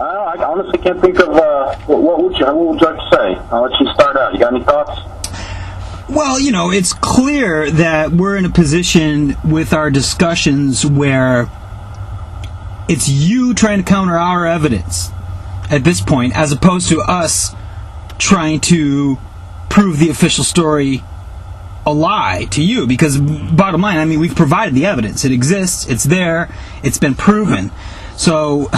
I honestly can't think of what would you like to say. I'll let you start out. You got any thoughts? Well, it's clear that we're in a position with our discussions where it's you trying to counter our evidence at this point, as opposed to us trying to prove the official story a lie to you. Because bottom line, we've provided the evidence. It exists. It's there. It's been proven. So,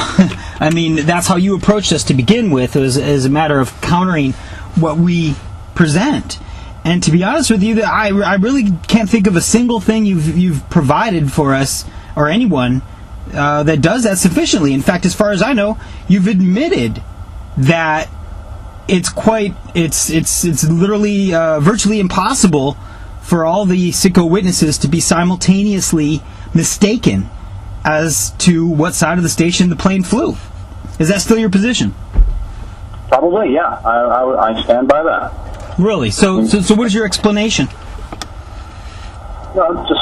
that's how you approached us to begin with, as a matter of countering what we present. And to be honest with you, I really can't think of a single thing you've provided for us, or anyone, that does that sufficiently. In fact, as far as I know, you've admitted that it's literally virtually impossible for all the sicko witnesses to be simultaneously mistaken as to what side of the station the plane flew. Is that still your position? Probably, yeah. I stand by that. Really? So what is your explanation? Well, just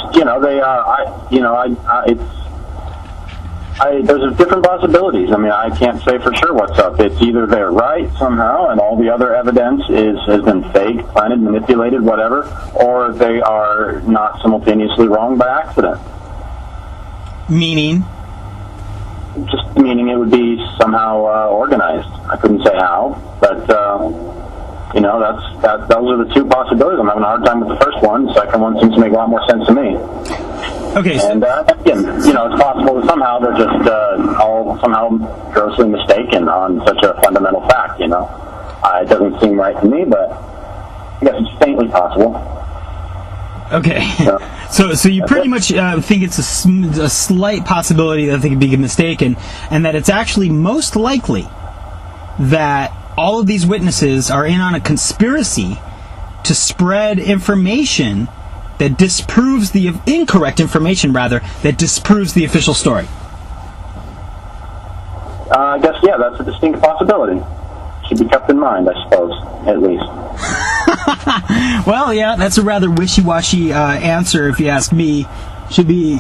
there's different possibilities. I can't say for sure what's up. It's either they're right somehow, and all the other evidence has been fake, planted, manipulated, whatever, or they are not simultaneously wrong by accident. Meaning? Just meaning it would be somehow organized. I couldn't say how, but those are the two possibilities. I'm having a hard time with the first one. The second one seems to make a lot more sense to me. Okay. And again, it's possible that somehow they're just all somehow grossly mistaken on such a fundamental fact. It doesn't seem right to me, but I guess it's faintly possible. Okay. So you pretty much think it's a slight possibility that they could be mistaken, and that it's actually most likely that all of these witnesses are in on a conspiracy to spread information that disproves the incorrect information, that disproves the official story. I guess, yeah, that's a distinct possibility. Should be kept in mind, I suppose, at least. Well, yeah, that's a rather wishy-washy answer, if you ask me. Should be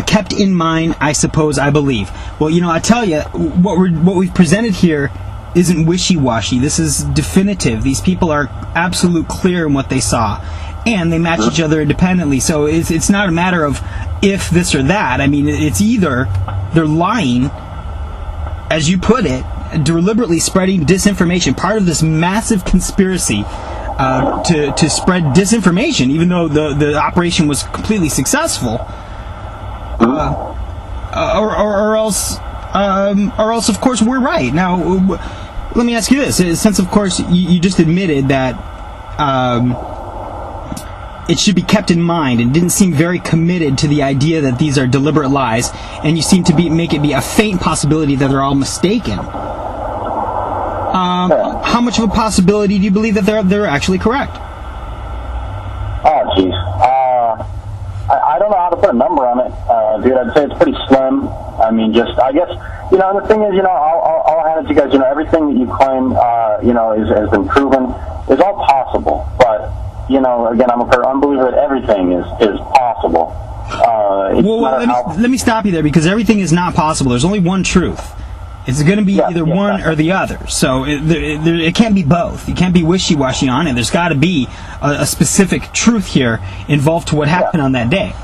kept in mind, I suppose, I believe. Well, I tell you, what we've presented here isn't wishy-washy. This is definitive. These people are absolute clear in what they saw, and they match each other independently. So it's not a matter of if this or that. It's either they're lying, as you put it, deliberately spreading disinformation, part of this massive conspiracy to spread disinformation, even though the operation was completely successful, or else, of course, we're right. Now, let me ask you this: since, of course, you just admitted that it should be kept in mind, and didn't seem very committed to the idea that these are deliberate lies, and you seem to make it be a faint possibility that they're all mistaken. How much of a possibility do you believe that they're actually correct? Oh, jeez. I don't know how to put a number on it, dude. I'd say it's pretty slim. I guess, and the thing is, I'll hand it to you guys. Everything that you claim, has been proven is all possible. But, again, I'm a unbeliever that everything is possible. Let me stop you there, because everything is not possible. There's only one truth. It's going to be either one or the other. So it can't be both. You can't be wishy-washy on it. There's got to be a specific truth here involved to what happened on that day.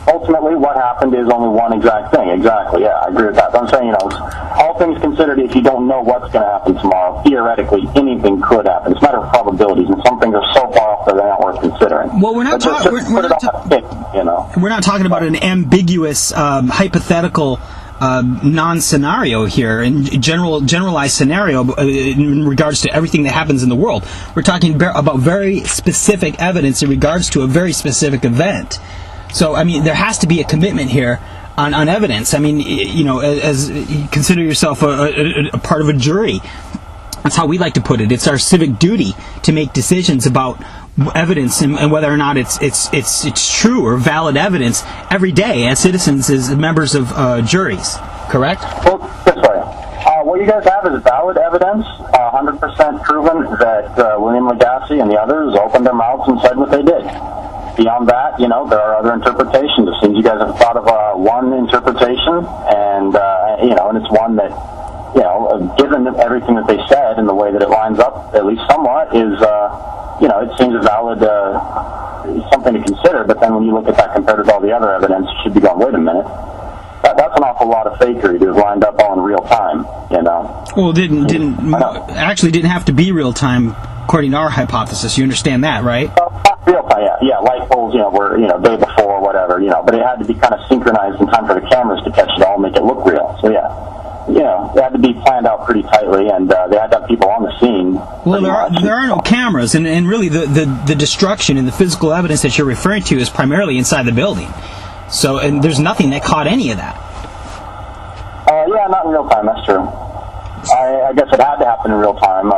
Ultimately, what happened is only one exact thing. Exactly, yeah, I agree with that. But I'm saying, all things considered, if you don't know what's going to happen tomorrow, theoretically, anything could happen. It's a matter of probabilities, and some things are so far off that they're not worth considering. Well, we're not talking about an ambiguous, hypothetical non-scenario here, and generalized scenario in regards to everything that happens in the world. We're talking about very specific evidence in regards to a very specific event. So, there has to be a commitment here on evidence. As you consider yourself a part of a jury. That's how we like to put it. It's our civic duty to make decisions about evidence and whether or not it's true or valid evidence every day as citizens, as members of juries. Correct? Well, this way. What you guys have is valid evidence, 100% proven that William Legacy and the others opened their mouths and said what they did. Beyond that, there are other interpretations. It seems you guys have thought of one interpretation, and and it's one that, given everything that they said and the way that it lines up, at least somewhat, is, it seems a valid, something to consider. But then when you look at that compared with all the other evidence, you should be going, wait a minute. That's an awful lot of fakery to have lined up all in real time, Well, actually didn't have to be real time, according to our hypothesis. You understand that, right? Not real time, yeah. Light poles, were, day before, whatever, but it had to be kind of synchronized in time for the cameras to catch it all and make it look real. So, it had to be planned out pretty tightly, and they had to have people on the scene. Well, there are no cameras, and really the destruction and the physical evidence that you're referring to is primarily inside the building. So, and there's nothing that caught any of that. Not in real time, that's true. I guess it had to happen in real time,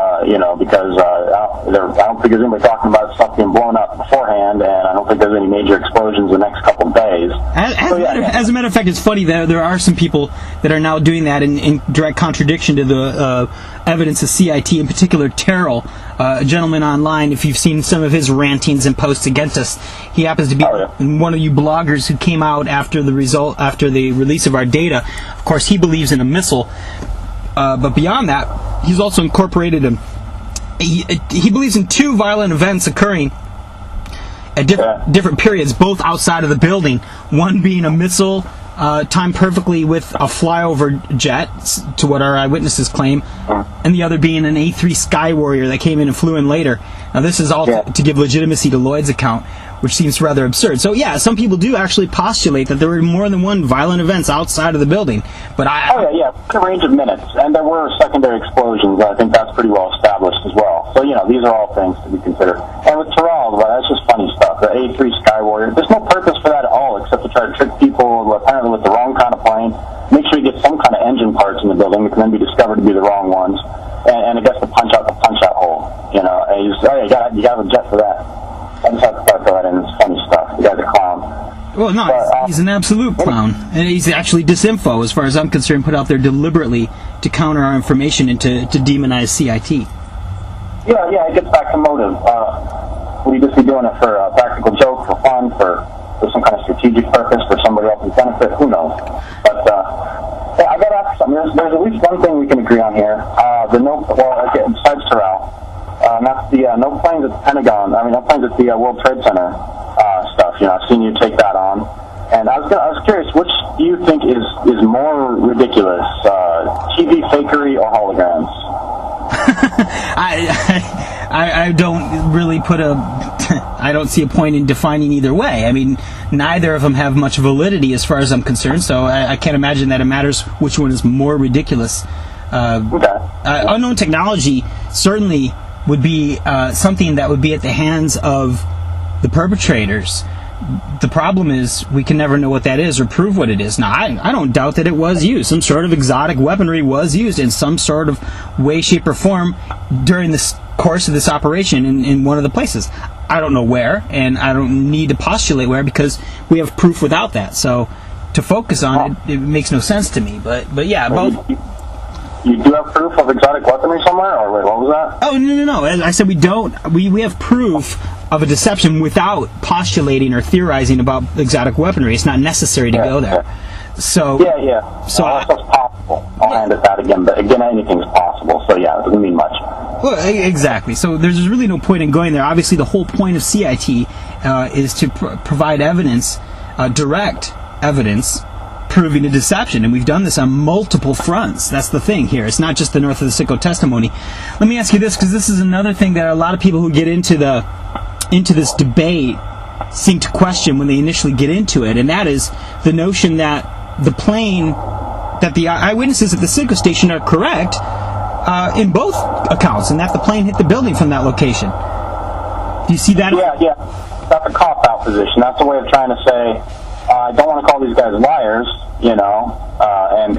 because I don't think there's anybody talking about stuff being blown up beforehand, and I don't think there's any major explosions the next couple of days. As a matter of fact, it's funny that there are some people that are now doing that in direct contradiction to the evidence of CIT, in particular Terrell, a gentleman online. If you've seen some of his rantings and posts against us, he happens to be one of you bloggers who came out after the release of our data. Of course, he believes in a missile. But beyond that, he's also incorporated he believes in 2 violent events occurring at different periods, both outside of the building. One being a missile timed perfectly with a flyover jet, to what our eyewitnesses claim, and the other being an A3 Sky Warrior that came in and flew in later. Now, this is all to give legitimacy to Lloyd's account, which seems rather absurd. So, some people do actually postulate that there were more than one violent events outside of the building. But a range of minutes, and there were secondary explosions. I think that's pretty well established as well. So, these are all things to be considered. And with Terrell, that's just funny stuff. The A3 Sky Warrior, there's no purpose for that at all, except to try to trick people apparently with the wrong kind of plane, make sure you get some kind of engine parts in the building that can then be discovered to be the wrong ones, and it gets to punch out the punch-out hole. And you got to have a jet for that. I just have to throw that in. It's funny stuff. The guy's a clown. Well, no, he's an absolute clown. And he's actually disinfo, as far as I'm concerned, put out there deliberately to counter our information and to demonize CIT. Yeah, it gets back to motive. Would he just be doing it for a practical joke, for fun, for some kind of strategic purpose, for somebody else's benefit? Who knows? But I got to ask something. There's at least one thing we can agree on here. Besides Terrell, and that's the no planes at the Pentagon. No planes at the World Trade Center stuff. I've seen you take that on, and I was curious, which do you think is more ridiculous, TV fakery or holograms? I don't really I don't see a point in defining either way. Neither of them have much validity as far as I'm concerned, so I can't imagine that it matters which one is more ridiculous. Unknown technology certainly would be something that would be at the hands of the perpetrators. The problem is we can never know what that is or prove what it is. Now, I don't doubt that it was used. Some sort of exotic weaponry was used in some sort of way, shape, or form during the course of this operation in one of the places. I don't know where, and I don't need to postulate where, because we have proof without that. So to focus on it makes no sense to me. But yeah, both... You do have proof of exotic weaponry somewhere? Or wait, what was that? Oh, no. As I said, we don't. We have proof of a deception without postulating or theorizing about exotic weaponry. It's not necessary to go there. So yeah. So that's possible. I'll hand it that again. But again, anything's possible. So yeah, it doesn't mean much. Well, exactly. So there's really no point in going there. Obviously, the whole point of CIT is to provide evidence, direct evidence, proving a deception, and we've done this on multiple fronts. That's the thing here. It's not just the North of the Sicko testimony. Let me ask you this, because this is another thing that a lot of people who get into this debate seem to question when they initially get into it, and that is the notion that the plane, that the eyewitnesses at the Sicko station are correct in both accounts, and that the plane hit the building from that location. Do you see that? Yeah. That's a cop-out position. That's a way of trying to say, I don't want to call these guys liars, and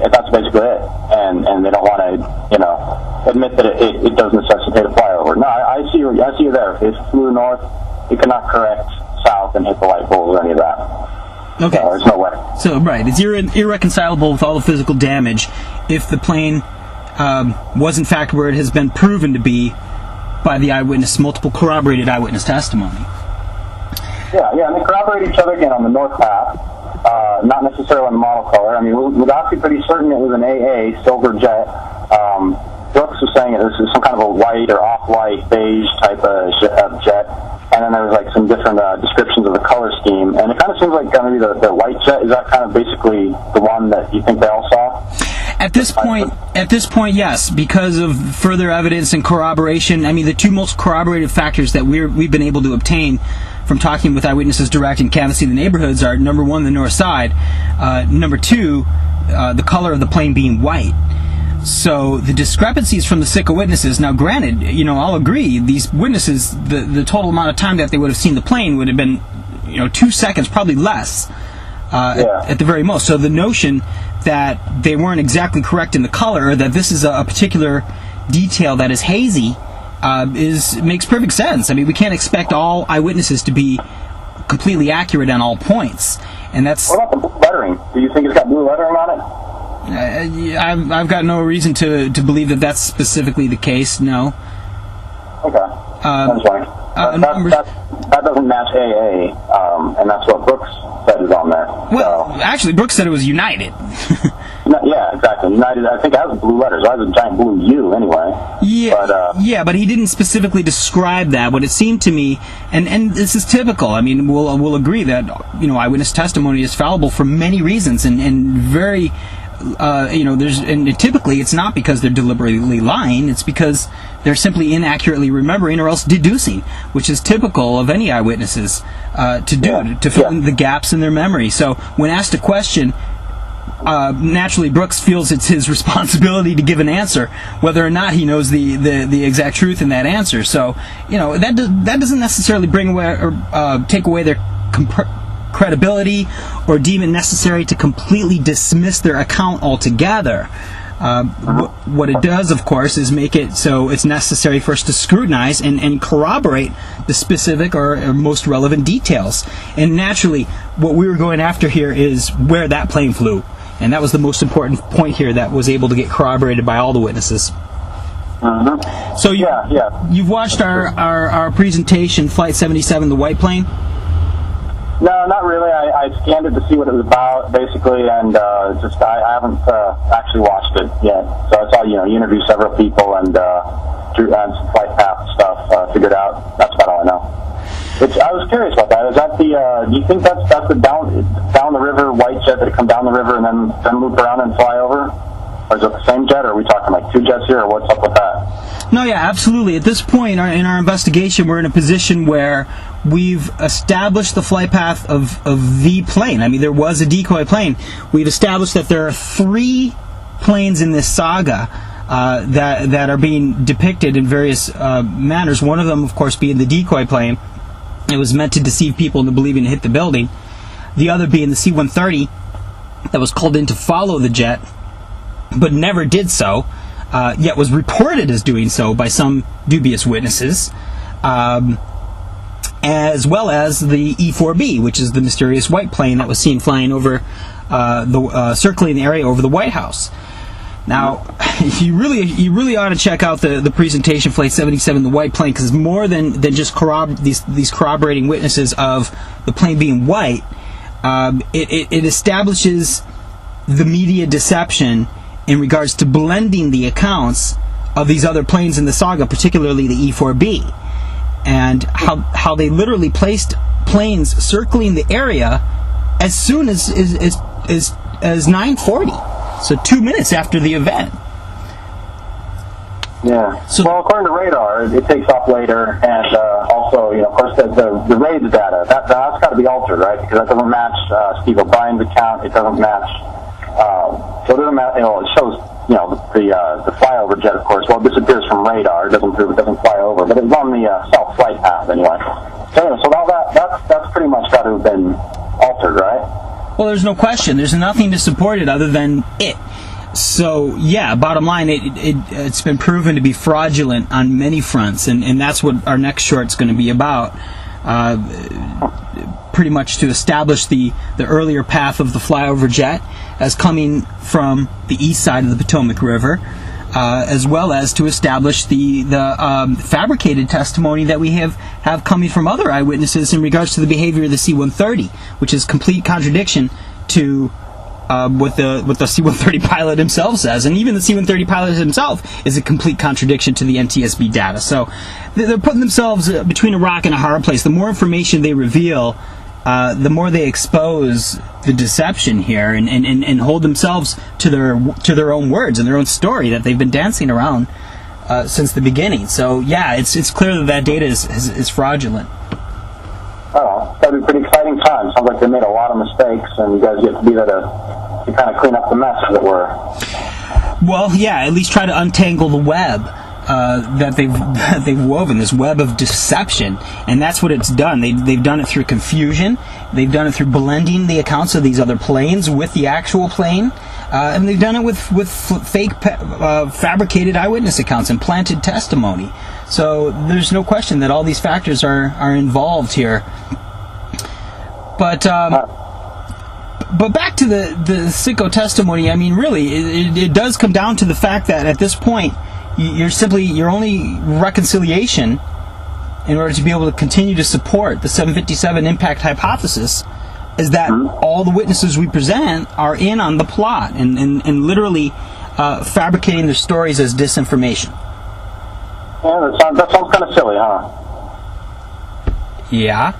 that's basically it. And they don't want to, admit that it does necessitate a flyover. No, I see you there. If it flew north, it could not correct south and hit the light poles or any of that. Okay. So there's no way. So, right, it's irreconcilable with all the physical damage if the plane was in fact where it has been proven to be by the eyewitness, multiple corroborated eyewitness testimony. Yeah, and they corroborate each other again on the north path. not necessarily on the model color. I mean, we're actually pretty certain it was an AA silver jet. Brooks was saying it was some kind of a white or off-white beige type of jet, and then there was like some different descriptions of the color scheme, and it kind of seems like maybe the white jet, is that kind of basically the one that you think they all saw? At this point, yes, because of further evidence and corroboration. I mean, the two most corroborated factors that we've been able to obtain from talking with eyewitnesses direct and canvassing the neighborhoods are, number one, the north side, number two, the color of the plane being white. So the discrepancies from the Sika witnesses, now granted, I'll agree, these witnesses, the total amount of time that they would have seen the plane would have been, 2 seconds, probably less, at the very most. So the notion that they weren't exactly correct in the color, or that this is a particular detail that is hazy, makes perfect sense. I mean, we can't expect all eyewitnesses to be completely accurate on all points, and that's. What about the blue lettering? Do you think it's got blue lettering on it? I've got no reason to believe that that's specifically the case. No. Okay. That's fine. That doesn't match AA, and that's what Brooks said is on there. Well, actually, Brooks said it was United. Yeah, exactly. United, I think it has blue letters. It has a giant blue U anyway. Yeah, but he didn't specifically describe that. What it seemed to me, and this is typical. I mean, we'll agree that eyewitness testimony is fallible for many reasons, and very. And typically it's not because they're deliberately lying, it's because they're simply inaccurately remembering or else deducing, which is typical of any eyewitnesses to fill in the gaps in their memory. So when asked a question, naturally Brooks feels it's his responsibility to give an answer, whether or not he knows the exact truth in that answer. So, that doesn't necessarily bring away or take away their credibility or deem it necessary to completely dismiss their account altogether. What it does, of course, is make it so it's necessary for us to scrutinize and corroborate the specific or most relevant details. And naturally, what we were going after here is where that plane flew. And that was the most important point here that was able to get corroborated by all the witnesses. So you've watched our presentation, Flight 77, the white plane? No, not really. I scanned it to see what it was about, basically, and I haven't actually watched it yet. So I saw, you interview several people and some flight path stuff figured out. That's about all I know. I was curious about that. Is that the? Do you think that's the down the river white jet that come down the river and then loop around and fly over? Or is it the same jet, or are we talking like two jets here, or what's up with that? No, yeah, absolutely. At this point in our investigation, we're in a position where we've established the flight path of the plane. I mean, there was a decoy plane. We've established that there are 3 planes in this saga that are being depicted in various manners. One of them, of course, being the decoy plane. It was meant to deceive people into believing it hit the building. The other being the C-130 that was called in to follow the jet, but never did so, yet was reported as doing so by some dubious witnesses, as well as the E-4B, which is the mysterious white plane that was seen flying over circling the area over the White House. Now, you really ought to check out the presentation, Flight 77, the white plane, because more than just these corroborating witnesses of the plane being white, it establishes the media deception in regards to blending the accounts of these other planes in the saga, particularly the E-4B, and how they literally placed planes circling the area as soon as 9:40. So 2 minutes after the event. Yeah. Well, according to radar, it takes off later, and also, of course, the raids data that's got to be altered, right? Because that doesn't match Steve O'Brien's account. It doesn't match. So it doesn't match. It shows, the flyover jet, of course. Well, it disappears from radar. It doesn't prove it doesn't fly over, but it's on the south flight path anyway. So anyway, so all that's pretty much got to have been altered, right? Well, there's no question. There's nothing to support it other than it. So, yeah, bottom line, it's been proven to be fraudulent on many fronts, and that's what our next short's going to be about. Pretty much to establish the earlier path of the flyover jet as coming from the east side of the Potomac River, as well as to establish the fabricated testimony that we have coming from other eyewitnesses in regards to the behavior of the C-130, which is complete contradiction to what the C-130 pilot himself says, and even the C-130 pilot himself is a complete contradiction to the NTSB data. So they're putting themselves between a rock and a hard place. The more information they reveal, the more they expose the deception here, and hold themselves to their own words and their own story that they've been dancing around since the beginning. So yeah, it's clear that data is fraudulent. Oh, it's got to be a pretty exciting time. Sounds like they made a lot of mistakes, and you guys get to be there to kind of clean up the mess, as it were. Well, yeah, at least try to untangle the web that they've woven, this web of deception, and that's what it's done. They've done it through confusion. They've done it through blending the accounts of these other planes with the actual plane, and they've done it with fake, fabricated eyewitness accounts and planted testimony. So there's no question that all these factors are involved here. But back to the sicko testimony. I mean, really, it does come down to the fact that at this point, your only reconciliation in order to be able to continue to support the 757 impact hypothesis is that all the witnesses we present are in on the plot and literally fabricating their stories as disinformation. Yeah, that sounds kind of silly, huh? Yeah.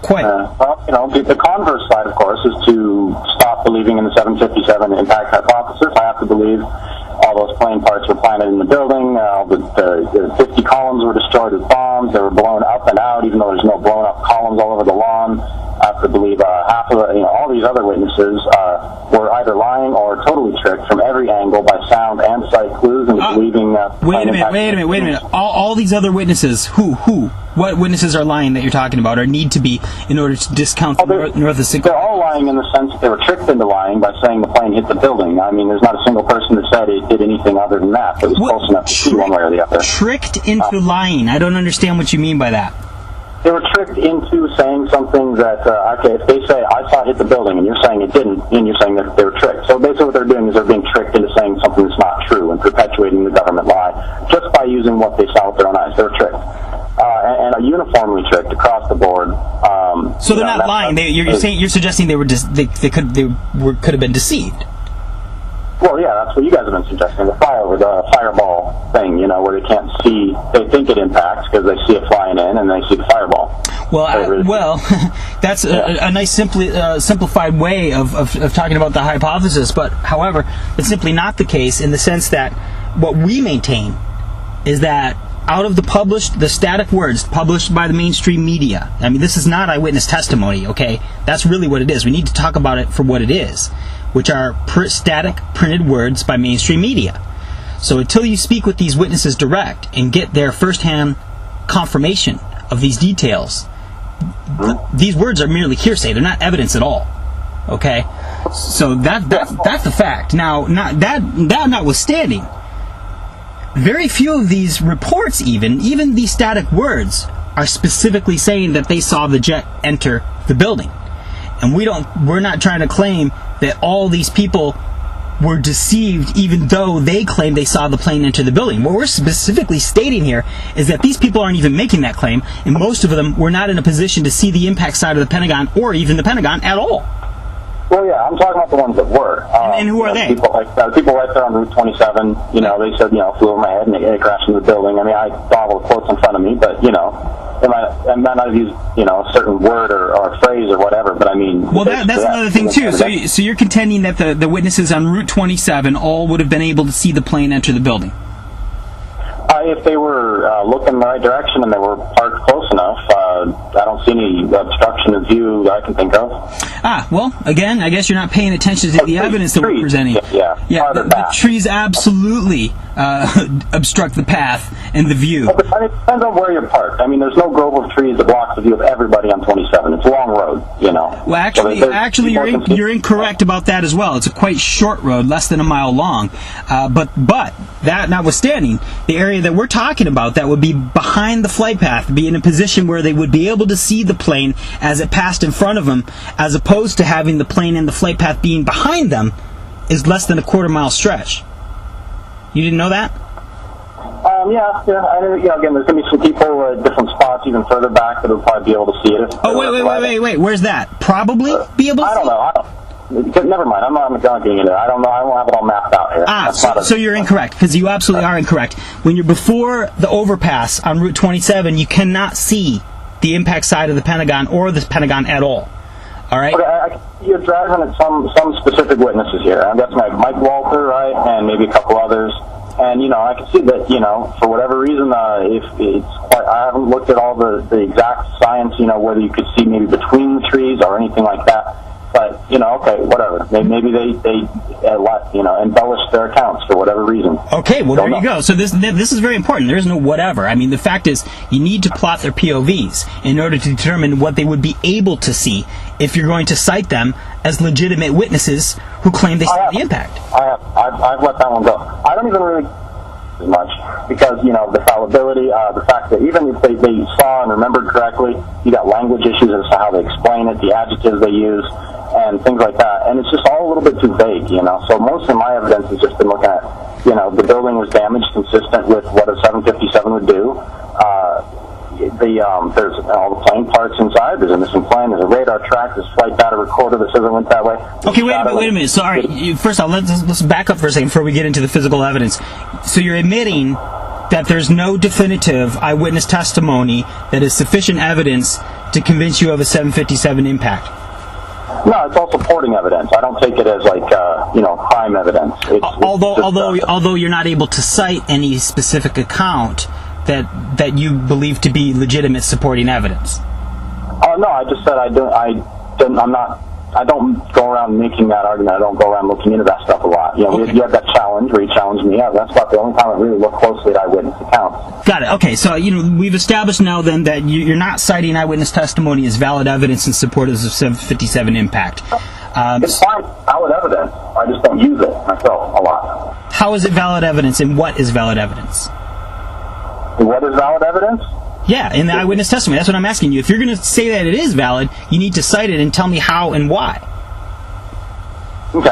Quite. Well, the converse side, of course, is to stop believing in the 757 impact hypothesis. I have to believe all those plane parts were planted in the building. The 50 columns were destroyed with bombs. They were blown up and out, even though there's no blown up columns all over the lawn. I have to believe half of all these other witnesses were either lying or totally tricked from every angle by sound and sight clues into believing. Wait a minute. All these other witnesses, who? What witnesses are lying that you're talking about, or need to be in order to discount the North of Sicko? They're all lying in the sense that they were tricked into lying by saying the plane hit the building. I mean, there's not a single person that said it did anything other than that. It was close enough to see one way or the other. Tricked into lying? I don't understand what you mean by that. They were tricked into saying something that, if they say, I saw it hit the building, and you're saying it didn't, and you're saying that they were tricked. So basically what they're doing is they're being tricked into saying something that's not true and perpetuating the government lie just by using what they saw with their own eyes. They were tricked. And are uniformly tricked across the board. So they're not lying. You're suggesting they could have been deceived. Well, yeah, that's what you guys have been suggesting. The fireball thing, where they can't see. They think it impacts because they see it flying in and they see the fireball. Well, that's a nice, simplified way of talking about the hypothesis. But however, it's simply not the case in the sense that what we maintain is that out of the static words published by the mainstream media. I mean, this is not eyewitness testimony, okay? That's really what it is. We need to talk about it for what it is, which are static printed words by mainstream media. So until you speak with these witnesses direct and get their firsthand confirmation of these details, these words are merely hearsay. They're not evidence at all, okay? So that's the fact. Now, that notwithstanding, very few of these reports, even these static words, are specifically saying that they saw the jet enter the building. And we're not trying to claim that all these people were deceived even though they claim they saw the plane enter the building. What we're specifically stating here is that these people aren't even making that claim, and most of them were not in a position to see the impact side of the Pentagon or even the Pentagon at all. Well, yeah, I'm talking about the ones that were. And who are they? People right there on Route 27, they said, flew over my head and they crashed into the building. I mean, I don't have all the quotes in front of me, but, they might not have used, a certain word or phrase or whatever, but I mean... Well, that's another thing, too. So you're contending that the witnesses on Route 27 all would have been able to see the plane enter the building? If they were looking in the right direction and they were parked close enough, I don't see any obstruction of view that I can think of. Well, again, I guess you're not paying attention to the evidence that we're presenting. Yeah, the trees absolutely obstruct the path and the view. Well, it depends on where you're parked. I mean, there's no grove of trees that blocks the view of everybody on 27. It's a long road, Well, actually, you're incorrect about that as well. It's a quite short road, less than a mile long. But that notwithstanding, the area that we're talking about that would be behind the flight path, be in a position where they would be able to see the plane as it passed in front of them, as opposed to having the plane and the flight path being behind them, is less than a quarter-mile stretch. You didn't know that? Again, there's going to be some people at different spots even further back that will probably be able to see it. Wait. Where's that? Probably be able to see it? I don't know. Never mind. I'm not getting into it. I don't know. I don't have it all mapped out here. So you're incorrect, because you absolutely are incorrect. When you're before the overpass on Route 27, you cannot see the impact side of the Pentagon or the Pentagon at all. All right? Okay, you're driving at some specific witnesses here. I'm guessing I have Mike Walter, right, and maybe a couple others. And, I can see that, for whatever reason, if it's quite, I haven't looked at all the exact science, whether you could see maybe between the trees or anything like that. But, okay, whatever. Maybe they embellished their accounts for whatever reason. Okay, well, there you go. So this is very important. There is no whatever. I mean, the fact is, you need to plot their POVs in order to determine what they would be able to see if you're going to cite them as legitimate witnesses who claim they saw the impact. I've let that one go. I don't even really as much because, the fallibility, the fact that even if they saw and remembered correctly, you got language issues as to how they explain it, the adjectives they use, and things like that. And it's just all a little bit too vague, So most of my evidence has just been looking at, the building was damaged consistent with what a 757 would do. There's all the plane parts inside. There's a missing plane. There's a radar track. There's flight data recorder that says it went that way. Okay, wait a minute. So, all right, first off, let's back up for a second before we get into the physical evidence. So you're admitting that there's no definitive eyewitness testimony that is sufficient evidence to convince you of a 757 impact? No, it's all supporting evidence. I don't take it as crime evidence. Although you're not able to cite any specific account that you believe to be legitimate supporting evidence. No, I just said I don't go around making that argument. I don't go around looking into that stuff a lot. You had that challenge where you challenged me. That's about the only time I really look closely at eyewitness accounts. Got it. Okay, so we've established now then that you're not citing eyewitness testimony as valid evidence in support of the 757 impact. It's fine, valid evidence. I just don't use it myself a lot. How is it valid evidence, and what is valid evidence? What is valid evidence? Yeah, in the eyewitness testimony. That's what I'm asking you. If you're going to say that it is valid, you need to cite it and tell me how and why. Okay,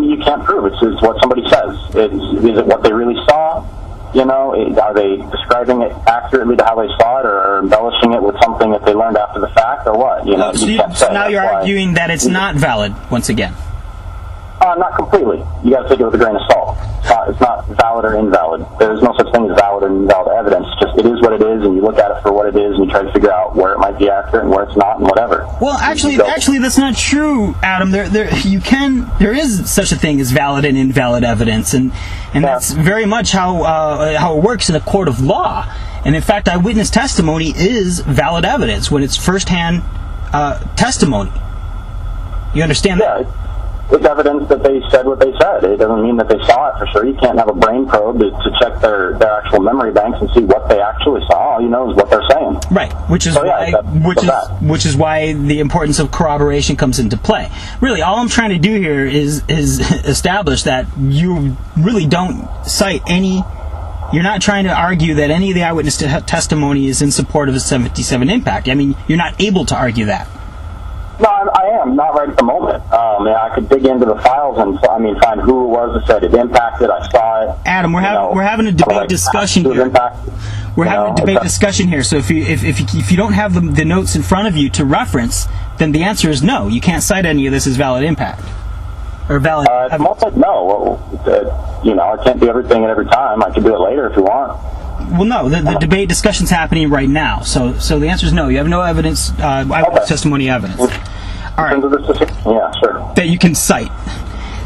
you can't prove it. It's what somebody says. Is it what they really saw? Are they describing it accurately to how they saw it, or embellishing it with something that they learned after the fact, or what? So now you're arguing that it's not valid once again. Not completely. You got to take it with a grain of salt. It's not valid or invalid. There's no such thing as valid or invalid evidence. Just it is what it is, and you look at it for what it is, and you try to figure out where it might be accurate and where it's not, and whatever. Well, actually, that's not true, Adam. There is such a thing as valid and invalid evidence, and that's very much how it works in a court of law. And in fact, eyewitness testimony is valid evidence when it's firsthand testimony. You understand that? Yeah. It's evidence that they said what they said. It doesn't mean that they saw it for sure. You can't have a brain probe to check their actual memory banks and see what they actually saw. All you know is what they're saying. Right, which is why the importance of corroboration comes into play. Really, all I'm trying to do here is establish that you really don't cite any. You're not trying to argue that any of the eyewitness testimony is in support of a 757 impact. You're not able to argue that. No, I am not right at the moment. I could dig into the files and find who it was that said it impacted. I saw it. Adam, we're having a debate discussion here. We're having a debate discussion here. So if you don't have the notes in front of you to reference, then the answer is no. You can't cite any of this as valid impact or valid. No. I can't do everything at every time. I can do it later if you want. Well, no, the debate discussion's happening right now. So the answer is no. You have no evidence, eyewitness testimony evidence. All right. Yeah, sure. That you can cite.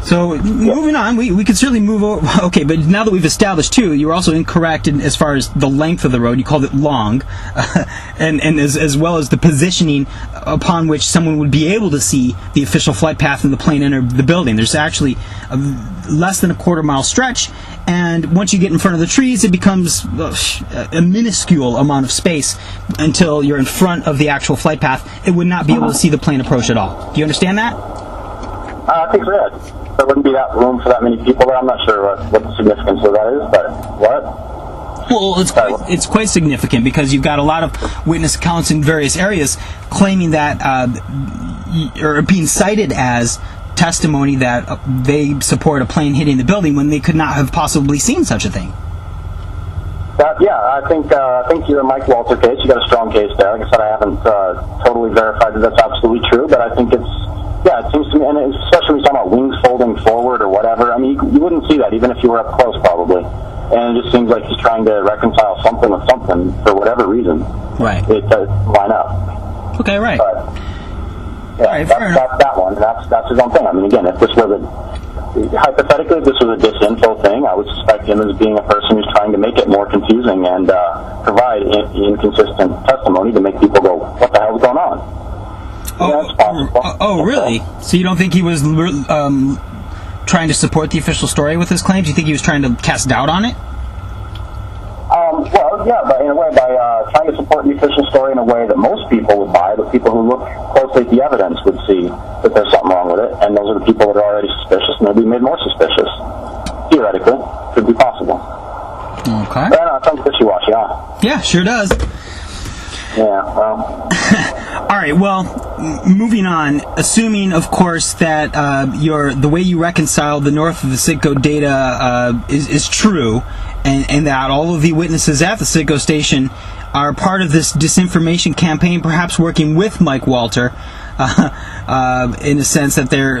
So moving on, we could certainly move over. Okay, but now that we've established too, you were also incorrect as far as the length of the road. You called it long, and as well as the positioning upon which someone would be able to see the official flight path and the plane enter the building. There's actually less than a quarter-mile stretch, and once you get in front of the trees, it becomes a minuscule amount of space until you're in front of the actual flight path. It would not be able to see the plane approach at all. Do you understand that? I think so, yeah. There wouldn't be that room for that many people there. I'm not sure what the significance of that is, but what? Well, it's quite significant because you've got a lot of witness accounts in various areas claiming that, or being cited as testimony that they support a plane hitting the building when they could not have possibly seen such a thing. I think you're Mike Walter case. You got a strong case there. Like I said, I haven't totally verified that that's absolutely true, but I think it's Yeah, it seems to me, and especially when you're talking about wings folding forward or whatever. I mean, you wouldn't see that even if you were up close, probably. And it just seems like he's trying to reconcile something with something for whatever reason. Right. It does line up. Okay, right. But, yeah, right, that's that one. That's his own thing. I mean, again, if this was hypothetically, if this was a disinfo thing, I would suspect him as being a person who's trying to make it more confusing and provide inconsistent testimony to make people go, what the hell is going on? Really? So you don't think he was trying to support the official story with his claims? You think he was trying to cast doubt on it? Well, yeah, but in a way, by trying to support the official story in a way that most people would buy, the people who look closely at the evidence would see that there's something wrong with it, and those are the people that are already suspicious, and they'll be made more suspicious. Theoretically, could be possible. Okay. But I know, it sounds wishy-washy, huh? Yeah, sure does. Yeah, well... All right, well, moving on, assuming, of course, that the way you reconcile the north of the CITGO data is true, and that all of the witnesses at the CITGO station are part of this disinformation campaign, perhaps working with Mike Walter, in a sense that they're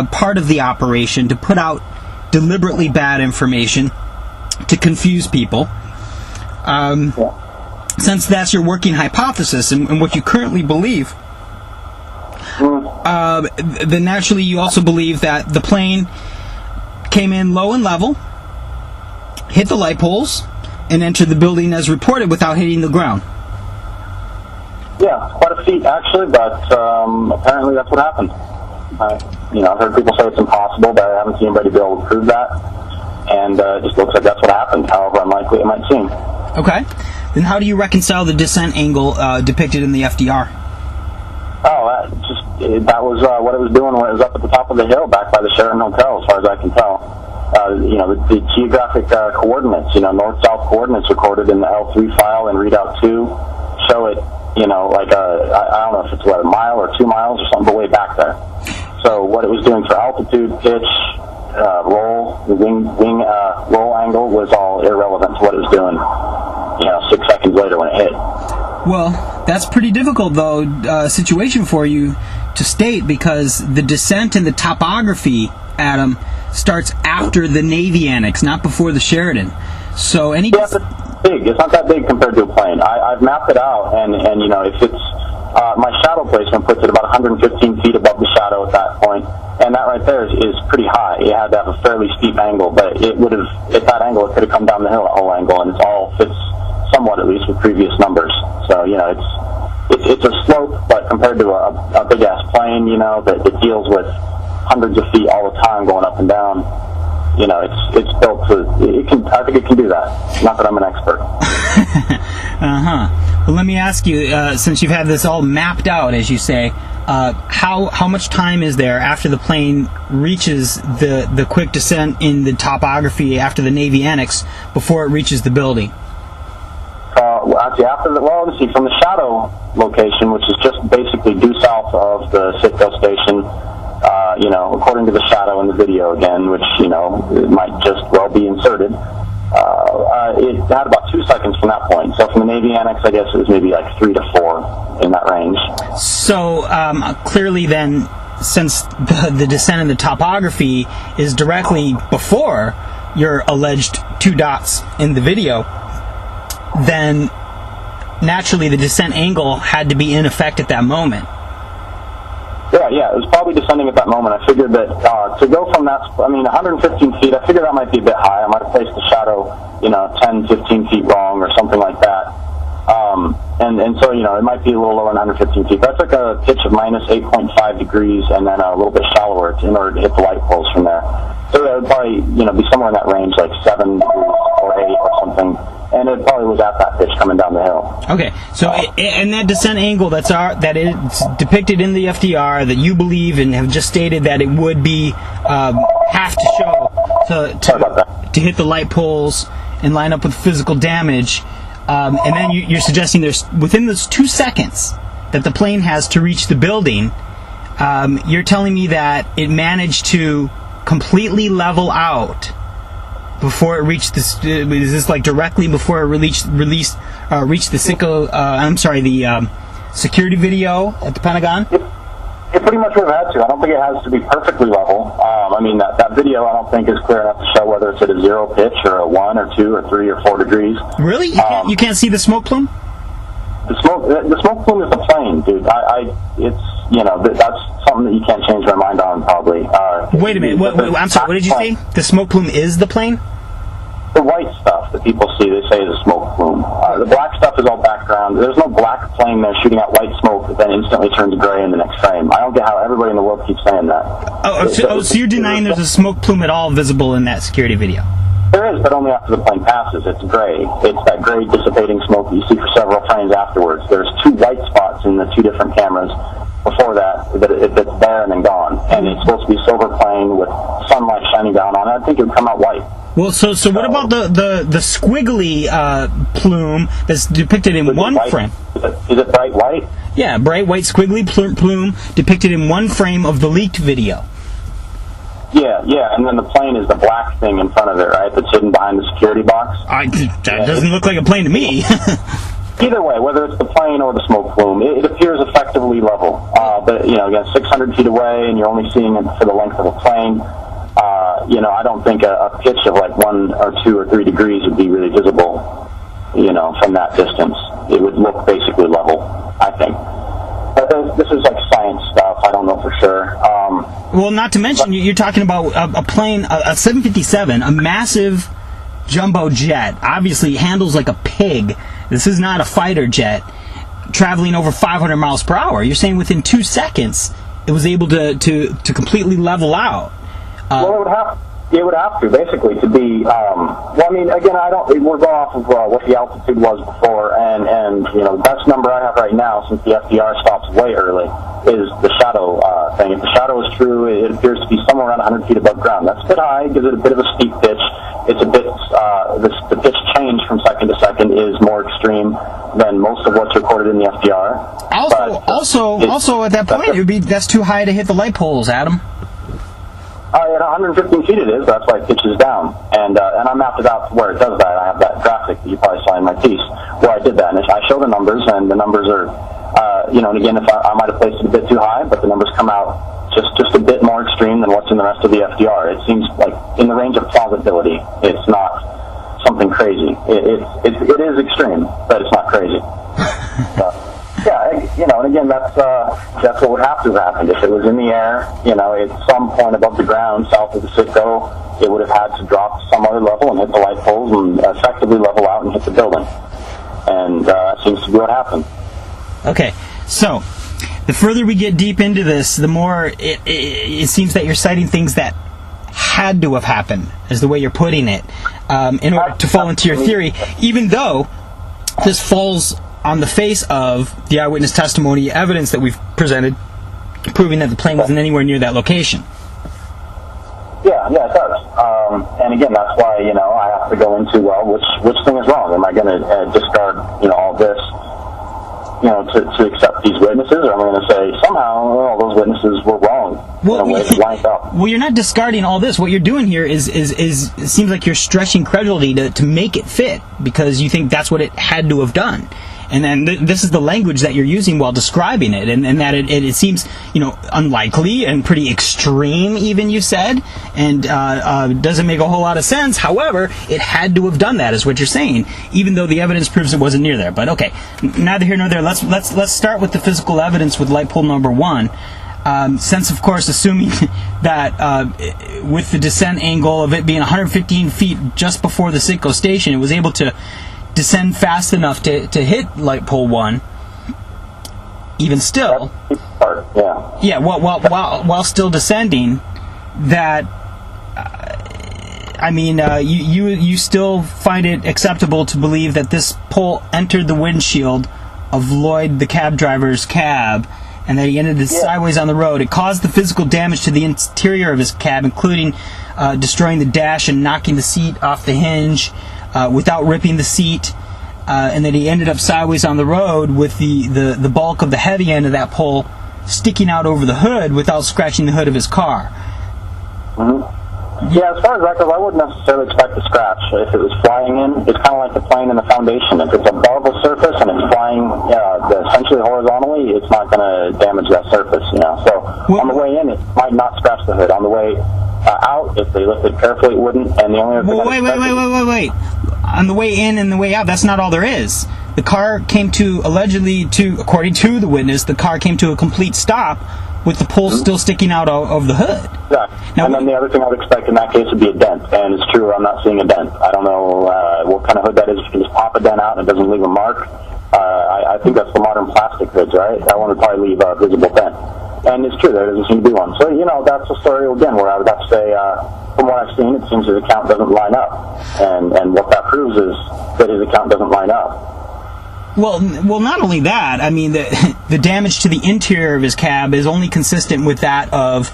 part of the operation to put out deliberately bad information to confuse people. Since that's your working hypothesis and what you currently believe, then naturally you also believe that the plane came in low and level, hit the light poles, and entered the building as reported without hitting the ground. Yeah, quite a feat actually, but apparently that's what happened. I've heard people say it's impossible, but I haven't seen anybody be able to prove that, and it just looks like that's what happened, however unlikely it might seem. Okay. Then how do you reconcile the descent angle depicted in the FDR? That was what it was doing when it was up at the top of the hill back by the Sheraton Hotel, as far as I can tell. The geographic coordinates, north-south coordinates recorded in the L3 file and readout 2 show it, I don't know if it's a mile or 2 miles or something, but way back there. So what it was doing for altitude, pitch, roll, the wing roll angle was all irrelevant to what it was doing, 6 seconds later when it hit. Well, that's pretty difficult, though, situation for you to state, because the descent and the topography, Adam, starts after the Navy Annex, not before the Sheraton. So any... Yeah, but it's big. It's not that big compared to a plane. I've mapped it out, and if it's... my shadow placement puts it about 115 feet above the shadow at that point, and that right there is pretty high. It had to have a fairly steep angle, but it would have, at that angle, it could have come down the hill at whole angle, and it all fits somewhat, at least, with previous numbers. So, it's a slope, but compared to a big-ass plane, that deals with hundreds of feet all the time going up and down, it's built to, I think it can do that. Not that I'm an expert. Well, let me ask you, since you've had this all mapped out, as you say, how much time is there after the plane reaches the quick descent in the topography after the Navy Annex before it reaches the building? Let's see, from the shadow location, which is just basically due south of the CITGO station, according to the shadow in the video again, which, it might just well be inserted, it had about 2 seconds from that point. So from the Navy Annex, I guess it was maybe like 3 to 4 in that range. So clearly then, since the descent in the topography is directly before your alleged 2 dots in the video, then naturally the descent angle had to be in effect at that moment. Yeah, it was probably descending at that moment. I figured that to go from that, 115 feet, I figured that might be a bit high. I might have placed the shadow, 10, 15 feet wrong or something like that. So, it might be a little lower than 115 feet. That's like a pitch of minus 8.5 degrees and then a little bit shallower in order to hit the light poles from there. So that would probably, be somewhere in that range, like 7 degrees or 8 or something. And it probably was at that pitch coming down the hill. Okay, so and that descent angle that is depicted in the FDR that you believe and have just stated that it would be have to show to hit the light poles and line up with physical damage, and then you're suggesting there's within those 2 seconds that the plane has to reach the building. You're telling me that it managed to completely level out before it reached this. Is this like directly before it reached the CITGO? The security video at the Pentagon. It pretty much would have had to. I don't think it has to be perfectly level. I mean, that video I don't think is clear enough to show whether it's at a 0 pitch or a 1 or 2 or 3 or 4 degrees. Really? You can't see the smoke plume? The smoke plume is the plane, dude. It's, you know, that's something that you can't change my mind on, probably. Wait a minute. I'm sorry. What did you say? The smoke plume is the plane? The white stuff that people see, they say is a smoke plume. The black stuff is all background. There's no black plane there shooting out white smoke that then instantly turns gray in the next frame. I don't get how everybody in the world keeps saying that. So you're denying there's a smoke plume at all visible in that security video? There is, but only after the plane passes. It's gray. It's that gray dissipating smoke that you see for several frames afterwards. There's 2 white spots in the 2 different cameras before that's there and then gone. And it's supposed to be a silver plane with sunlight shining down on it. I think it would come out white. Well, so what about the squiggly plume that's depicted in one frame? Is it bright white? Yeah, bright white squiggly plume depicted in one frame of the leaked video. Yeah, and then the plane is the black thing in front of it, right? That's hidden behind the security box. That doesn't look like a plane to me. Either way, whether it's the plane or the smoke plume, it appears effectively level. But, you know, again, 600 feet away, and you're only seeing it for the length of a plane. You know, I don't think a pitch of like 1 or 2 or 3 degrees would be really visible, you know, from that distance. It would look basically level, I think. But this is like science stuff. I don't know for sure. Well, not to mention, you're talking about a plane, a 757, a massive jumbo jet, obviously handles like a pig. This is not a fighter jet traveling over 500 miles per hour. You're saying within 2 seconds it was able to completely level out. Well, it would have to, basically, to be, well, I mean, again, we're going off of what the altitude was before, and you know, the best number I have right now, since the FDR stops way early, is the shadow thing. If the shadow is true, it appears to be somewhere around 100 feet above ground. That's a bit high, gives it a bit of a steep pitch. It's a bit, the pitch change from second to second is more extreme than most of what's recorded in the FDR. Also, at that point, that's too high to hit the light poles, Adam. At 115 feet it is, that's why it pitches down. And I mapped it out where it does that. I have that graphic that you probably saw in my piece where I did that. And I show the numbers, and the numbers are, you know, and again, if I might have placed it a bit too high, but the numbers come out just a bit more extreme than what's in the rest of the FDR. It seems like in the range of plausibility. It's not something crazy. It is extreme, but it's not crazy. Yeah, you know, and again, that's what would have to have happened. If it was in the air, you know, at some point above the ground, south of the Citgo, it would have had to drop to some other level and hit the light poles and effectively level out and hit the building. And that seems to be what happened. Okay, so the further we get deep into this, the more it seems that you're citing things that had to have happened, is the way you're putting it, in order to fall into your theory, even though this falls on the face of the eyewitness testimony evidence that we've presented, proving that the plane wasn't anywhere near that location. Yeah, it does. And again, that's why, you know, I have to go into, well, which thing is wrong? Am I going to discard, you know, all this, you know, to accept these witnesses, or am I going to say somehow all those witnesses were wrong? Well, you're not discarding all this. What you're doing here is it seems like you're stretching credulity to make it fit, because you think that's what it had to have done. And then this is the language that you're using while describing it, and that it seems, you know, unlikely and pretty extreme, even, you said, and doesn't make a whole lot of sense. However, it had to have done that, is what you're saying, even though the evidence proves it wasn't near there. But okay, neither here nor there. Let's start with the physical evidence with light pole number 1. Since, of course, assuming that with the descent angle of it being 115 feet just before the Citgo station, it was able to descend fast enough to hit light pole 1. Even still, while still descending, that you still find it acceptable to believe that this pole entered the windshield of Lloyd, the cab driver's cab, and that he ended sideways on the road. It caused the physical damage to the interior of his cab, including destroying the dash and knocking the seat off the hinge without ripping the seat, and that he ended up sideways on the road with the bulk of the heavy end of that pole sticking out over the hood without scratching the hood of his car. Mm-hmm. Yeah, as far as that goes, I wouldn't necessarily expect a scratch. If it was flying in, it's kind of like the plane in the foundation. If it's above a surface and it's flying essentially horizontally, it's not going to damage that surface, you know. So on the way in, it might not scratch the hood. On the way out, if they lifted carefully, it wouldn't. And the only other thing wait. On the way in and the way out, that's not all there is. The car came to, according to the witness, the car came to a complete stop with the pole still sticking out of the hood. Yeah. Now, and then the other thing I would expect in that case would be a dent. And it's true, I'm not seeing a dent. I don't know what kind of hood that is. You can just pop a dent out and it doesn't leave a mark. I think that's the modern plastic hoods, right? That one would probably leave a visible dent. And it's true, there doesn't seem to be one. So, you know, that's a story, again, where I would have to say, from what I've seen, it seems his account doesn't line up. And what that proves is that his account doesn't line up. Well, not only that, I mean, the damage to the interior of his cab is only consistent with that of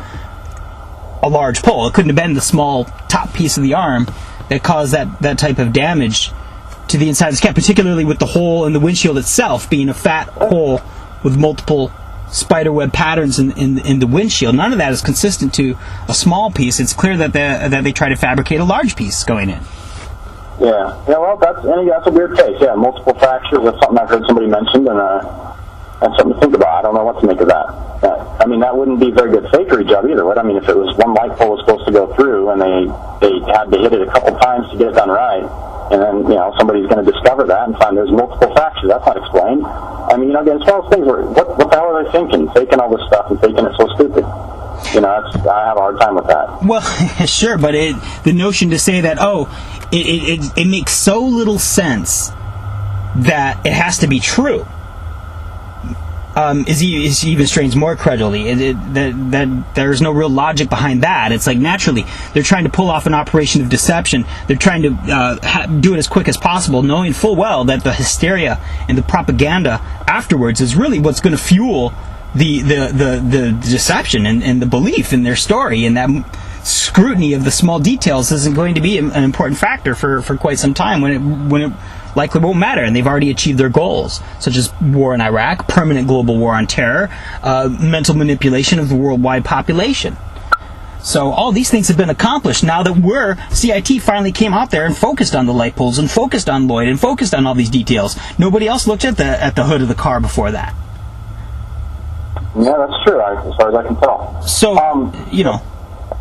a large pole. It couldn't have been the small top piece of the arm that caused that type of damage to the inside of his cab, particularly with the hole in the windshield itself being a fat hole with multiple spiderweb patterns in the windshield. None of that is consistent to a small piece. It's clear that they try to fabricate a large piece going in. Yeah, well, that's a weird case. Yeah, multiple fractures. That's something I've heard somebody mention, and that's something to think about. I don't know what to make of that. I mean, that wouldn't be a very good fakery job either, would it? I mean, if it was one light pole was supposed to go through, and they had to hit it a couple times to get it done right, and then, you know, somebody's going to discover that and find there's multiple fractures. That's not explained. I mean, you know, again, it's one of those things where, what the hell are they thinking? Faking all this stuff and faking it so stupid. You know, I have a hard time with that. Well, sure, but the notion to say that, it makes so little sense that it has to be true is even strains more credulity. That there's no real logic behind that. It's like, naturally, they're trying to pull off an operation of deception. They're trying to do it as quick as possible, knowing full well that the hysteria and the propaganda afterwards is really what's going to fuel the deception and the belief in their story, and that scrutiny of the small details isn't going to be an important factor for quite some time when it likely won't matter, and they've already achieved their goals, such as war in Iraq, permanent global war on terror, mental manipulation of the worldwide population. So all these things have been accomplished now that CIT finally came out there and focused on the light poles and focused on Lloyd and focused on all these details. Nobody else looked at the hood of the car before that. Yeah, that's true, as far as I can tell. So, you know,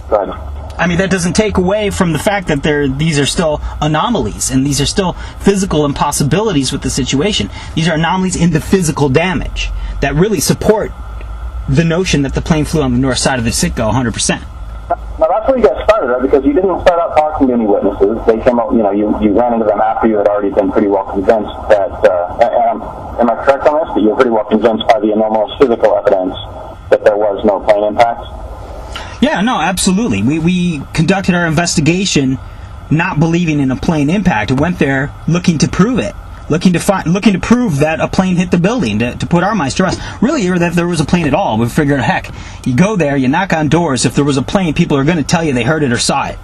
go ahead. I mean, that doesn't take away from the fact that these are still anomalies, and these are still physical impossibilities with the situation. These are anomalies in the physical damage that really support the notion that the plane flew on the north side of the Sitco 100%. Now, that's where you got started, right? Because you didn't start out talking to any witnesses. They came up, you know, you ran into them after you had already been pretty well convinced that, am I correct on this? That you were pretty well convinced by the enormous physical evidence that there was no plane impact? Yeah, no, absolutely. We conducted our investigation not believing in a plane impact. We went there looking to prove it. Looking to prove that a plane hit the building, to put our minds to rest. Really, or that there was a plane at all. We figured, heck, you go there, you knock on doors. If there was a plane, people are going to tell you they heard it or saw it.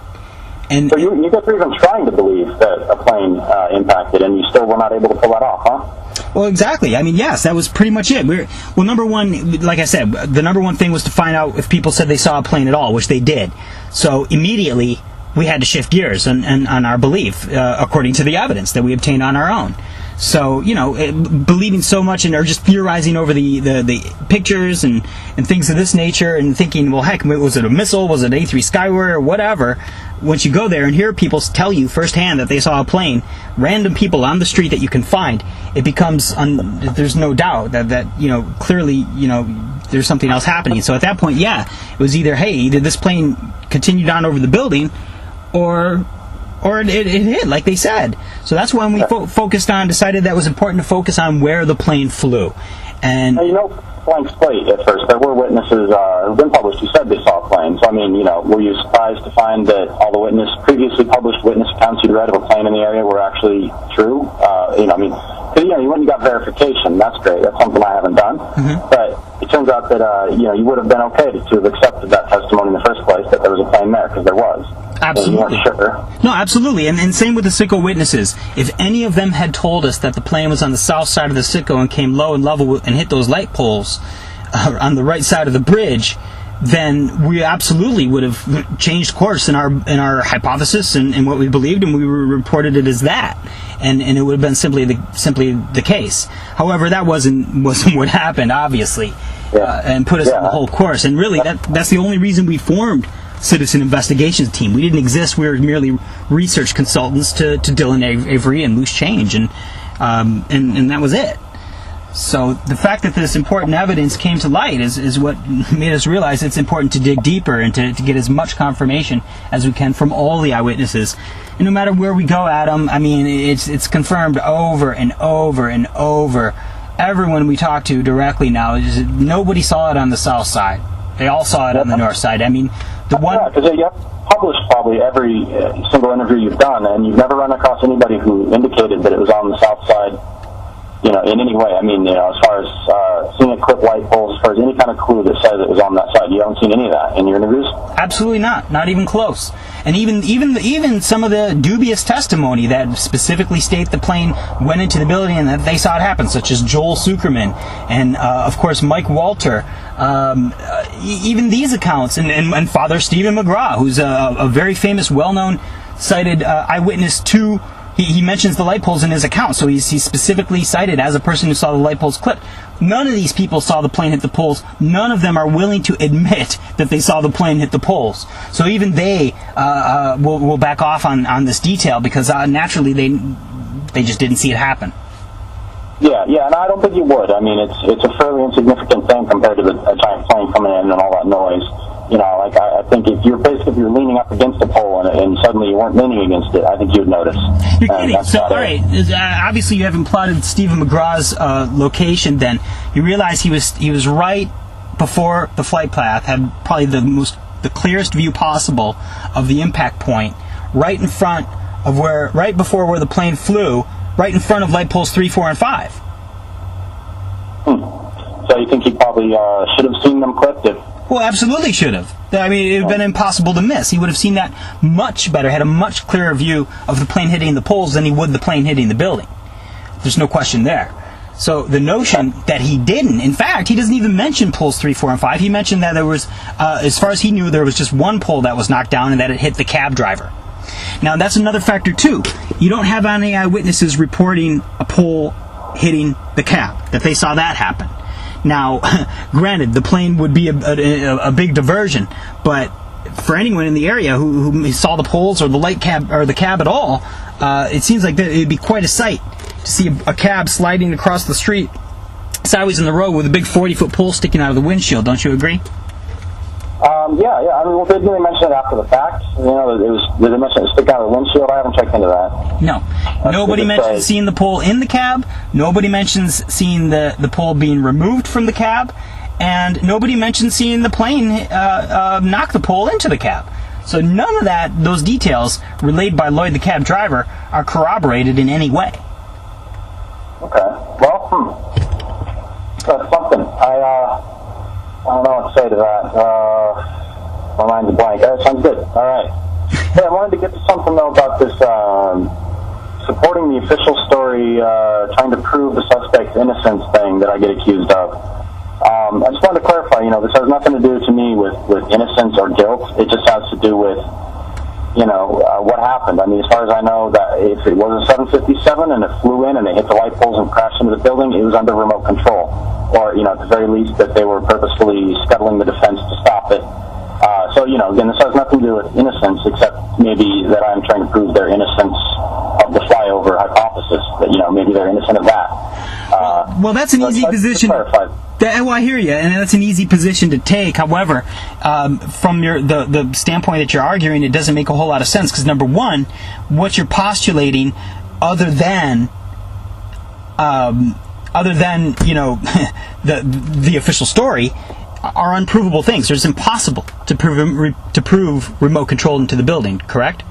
And so you guys were even trying to believe that a plane impacted, and you still were not able to pull that off, huh? Well, exactly. I mean, yes, that was pretty much it. Well, number one, like I said, the number one thing was to find out if people said they saw a plane at all, which they did. So immediately, we had to shift gears on our belief, according to the evidence that we obtained on our own. So, you know, believing so much or just theorizing over the pictures and things of this nature and thinking, well, heck, was it a missile? Was it A3 Skywarrior or whatever? Once you go there and hear people tell you firsthand that they saw a plane, random people on the street that you can find, it becomes, there's no doubt that, you know, clearly, you know, there's something else happening. So at that point, yeah, it was either, hey, either this plane continued on over the building or it hit, like they said. So that's when we decided that it was important to focus on where the plane flew. And now, you know, blank slate at first. There were witnesses who've been published who said they saw a plane. So, I mean, you know, were you surprised to find that all the previously published witness accounts you'd read of a plane in the area were actually true? You know, I mean, because, you know, you went and got verification. That's great. That's something I haven't done. Mm-hmm. But it turns out that, you know, you would have been okay to have accepted that testimony in the first place, that there was a plane there, because there was. Absolutely. You weren't sure. No, absolutely. And same with the Sitco witnesses. If any of them had told us that the plane was on the south side of the Sitco and came low and level and hit those light poles on the right side of the bridge, then we absolutely would have changed course in our hypothesis and what we believed, and we reported it as that, and it would have been simply the case. However, that wasn't what happened, obviously, and put us on the whole course. And really, that's the only reason we formed Citizen Investigations Team. We didn't exist. We were merely research consultants to Dylan Avery and Loose Change, and that was it. So the fact that this important evidence came to light is what made us realize it's important to dig deeper and to get as much confirmation as we can from all the eyewitnesses. And no matter where we go, Adam, I mean, it's confirmed over and over and over. Everyone we talk to directly now, nobody saw it on the south side. They all saw it on the north side. I mean, because you have published probably every single interview you've done, and you've never run across anybody who indicated that it was on the south side, in any way. I mean, as far as seeing it clip light poles, as far as any kind of clue that says it was on that side, you haven't seen any of that in your interviews? Absolutely not even close. And even some of the dubious testimony that specifically state the plane went into the building and that they saw it happen, such as Joel Sukerman and of course Mike Walter. Even these accounts, and Father Stephen McGraw, who's a very famous, well-known, cited eyewitness to. He mentions the light poles in his account, so he's specifically cited as a person who saw the light poles clipped. None of these people saw the plane hit the poles. None of them are willing to admit that they saw the plane hit the poles. So even they will back off on this detail because naturally they just didn't see it happen. Yeah, and I don't think you would. I mean, it's a fairly insignificant thing compared to a giant plane coming in and all that noise. I think if you're leaning up against a pole and suddenly you weren't leaning against it, I think you'd notice. You're kidding. So, all right, obviously you haven't plotted Stephen McGraw's location. Then you realize he was right before the flight path, had probably the clearest view possible of the impact point, right before where the plane flew, right in front of light poles 3, 4, and 5. So you think he probably should have seen them clipped? Well, absolutely should have. I mean, it would have been impossible to miss. He would have seen that much better, had a much clearer view of the plane hitting the poles than he would the plane hitting the building. There's no question there. So the notion that he didn't, in fact, he doesn't even mention poles 3, 4, and 5. He mentioned that there was, as far as he knew, there was just one pole that was knocked down and that it hit the cab driver. Now, that's another factor, too. You don't have any eyewitnesses reporting a pole hitting the cab, that they saw that happen. Now, granted, the plane would be a big diversion, but for anyone in the area who saw the poles or the light cab or the cab at all, it seems like it would be quite a sight to see a cab sliding across the street sideways in the road with a big 40-foot pole sticking out of the windshield. Don't you agree? Yeah. I mean, did they mention it after the fact? Did they mention it stick out of the windshield? I haven't checked into that. No. Nobody mentions seeing the pole in the cab. Nobody mentions seeing the pole being removed from the cab. And nobody mentions seeing the plane knock the pole into the cab. So none of those details relayed by Lloyd, the cab driver, are corroborated in any way. Okay. Well, that's something. I don't know what to say to that. My mind's a blank. That sounds good. All right. Hey, I wanted to get to something, though, about this supporting the official story, trying to prove the suspect's innocence thing that I get accused of. I just wanted to clarify, this has nothing to do to me with innocence or guilt. It just has to do with, what happened. I mean, as far as I know, that if it was a 757 and it flew in and it hit the light poles and crashed into the building, it was under remote control. Or, at the very least, that they were purposefully scuttling the defense to stop it. So, again, this has nothing to do with innocence, except maybe that I'm trying to prove their innocence of the flyover hypothesis, that, maybe they're innocent of that. Well, that's an easy position. I hear you, and that's an easy position to take. However, from the standpoint that you're arguing, it doesn't make a whole lot of sense, because, number one, what you're postulating, other than the official story, are unprovable things. It's impossible to prove remote control into the building, correct?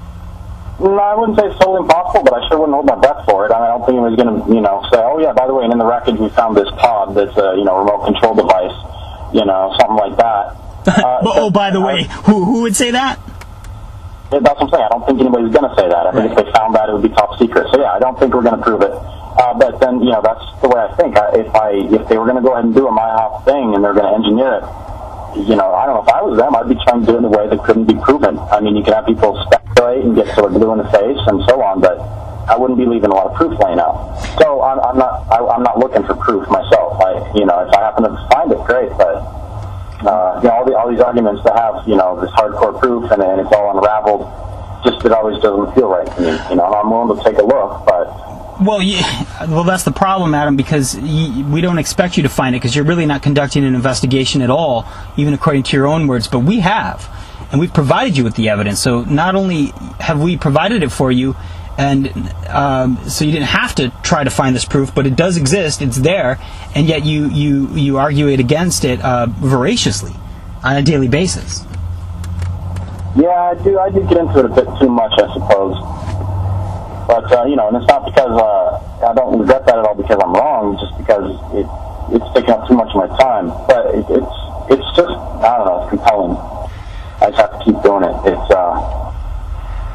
No, I wouldn't say it's totally impossible, but I sure wouldn't hold my breath for it. I don't think anyone's going to, say, oh yeah, by the way, and in the wreckage we found this pod that's a, remote control device, something like that. By the way, who would say that? That's what I'm saying. I don't think anybody's going to say that. I think if they found that, it would be top secret. So yeah, I don't think we're going to prove it. But then, that's the way I think. If they were going to go ahead and do a MyHop thing and they're going to engineer it, you know, I don't know, if I was them, I'd be trying to do it in a way that couldn't be proven. I mean, you can have people speculate and get sort of blue in the face and so on, but I wouldn't be leaving a lot of proof laying out. So I'm not looking for proof myself. You know, if I happen to find it, great. But you know, all these arguments to have, you know, this hardcore proof and it's all unraveled, just it always doesn't feel right to me. You know, I'm willing to take a look, but. Well, that's the problem, Adam, because we don't expect you to find it because you're really not conducting an investigation at all, even according to your own words. But we have, and we've provided you with the evidence. So not only have we provided it for you, and so you didn't have to try to find this proof, but it does exist, it's there, and yet you argue it against it voraciously on a daily basis. Yeah, I do get into it a bit too much, I suppose. But, you know, and it's not because I don't regret that at all because I'm wrong, just because it's taking up too much of my time. But it's just, I don't know, it's compelling. I just have to keep doing it.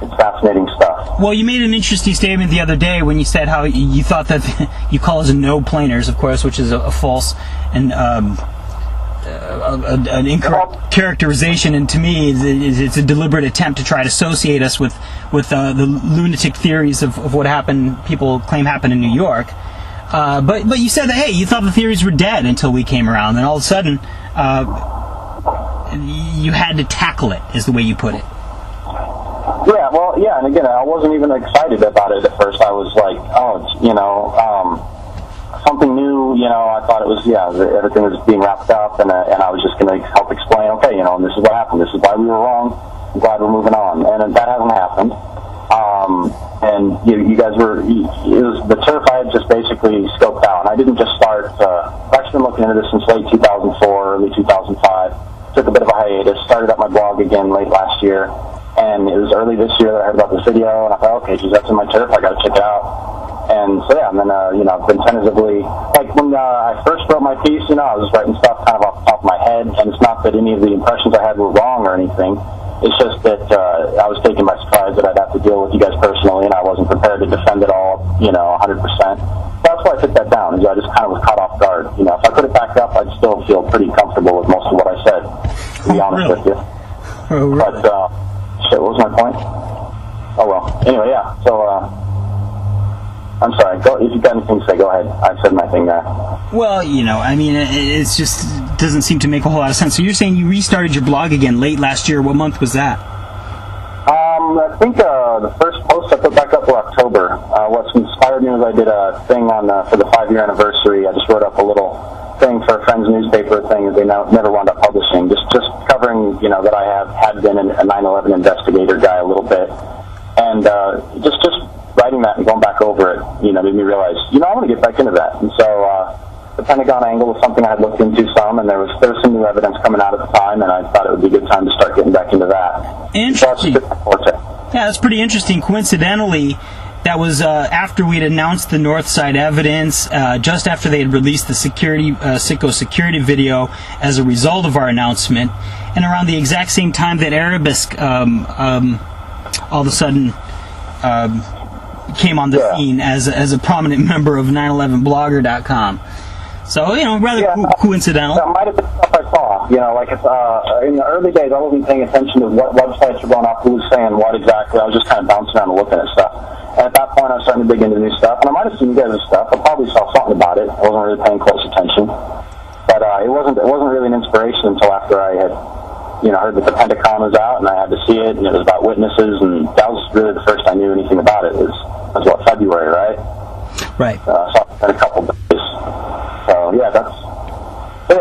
It's fascinating stuff. Well, you made an interesting statement the other day when you said how you thought that you call us no-planers, of course, which is a false and an incorrect characterization, and to me, it's a deliberate attempt to try to associate us with the lunatic theories of what happened. People claim happened in New York, but you said that hey, you thought the theories were dead until we came around, and all of a sudden, you had to tackle it, is the way you put it. Yeah, well, yeah, and again, I wasn't even excited about it at first. I was like, oh, it's, you know, something new, you know. I thought it was, yeah, everything was being wrapped up, and I was just going to help explain, okay, you know, and this is what happened. This is why we were wrong. I'm glad we're moving on. And that hasn't happened. And you guys were, it was the turf I had just basically scoped out. And I didn't just start, I've actually been looking into this since late 2004, early 2005. Took a bit of a hiatus, started up my blog again late last year. And it was early this year that I heard about this video, and I thought, okay, geez, that's in my turf, I gotta check it out. And so yeah, and then, you know, I've been tentatively, like when I first wrote my piece, you know, I was writing stuff kind of off the top of my head, and it's not that any of the impressions I had were wrong or anything. It's just that I was taken by surprise that I'd have to deal with you guys personally, and I wasn't prepared to defend it all, you know, 100%. So that's why I took that down, is I just kind of was caught off guard. You know, if I put it back up, I'd still feel pretty comfortable with most of what I said, to be honest with you. Oh, really? But, shit, what was my point? Oh, well. Anyway, yeah, so, I'm sorry. Go, if you've got anything to say, go ahead. I said my thing there. Well, you know, I mean, it's just doesn't seem to make a whole lot of sense. So you're saying you restarted your blog again late last year. What month was that? I think the first post I put back up was October. What's inspired me was I did a thing on for the 5-year anniversary. I just wrote up a little thing for a friend's newspaper thing that they never wound up publishing. Just covering, you know, that I had been a 9/11 investigator guy a little bit, and just writing that and going back over it, you know, made me realize, you know, I want to get back into that. And so the Pentagon angle was something I had looked into some, and there was some new evidence coming out at the time, and I thought it would be a good time to start getting back into that. Interesting. Yeah, that's pretty interesting. Coincidentally, that was after we'd announced the Northside evidence, just after they had released the Sicko security video as a result of our announcement, and around the exact same time that Arabisk all of a sudden came on the scene as a prominent member of 911blogger.com. So, you know, rather coincidental. That might have been stuff I saw. You know, like it's, in the early days, I wasn't paying attention to what websites were going off, who was saying what exactly. I was just kind of bouncing around and looking at stuff. And at that point, I was starting to dig into new stuff, and I might have seen you guys' stuff. I probably saw something about it. I wasn't really paying close attention, but it wasn't really an inspiration until after I had, you know, heard that the Pentagon was out, and I had to see it, and it was about witnesses, and that was really the first I knew anything about it. It was what, February, right? Right. So it's been a couple of days. So yeah,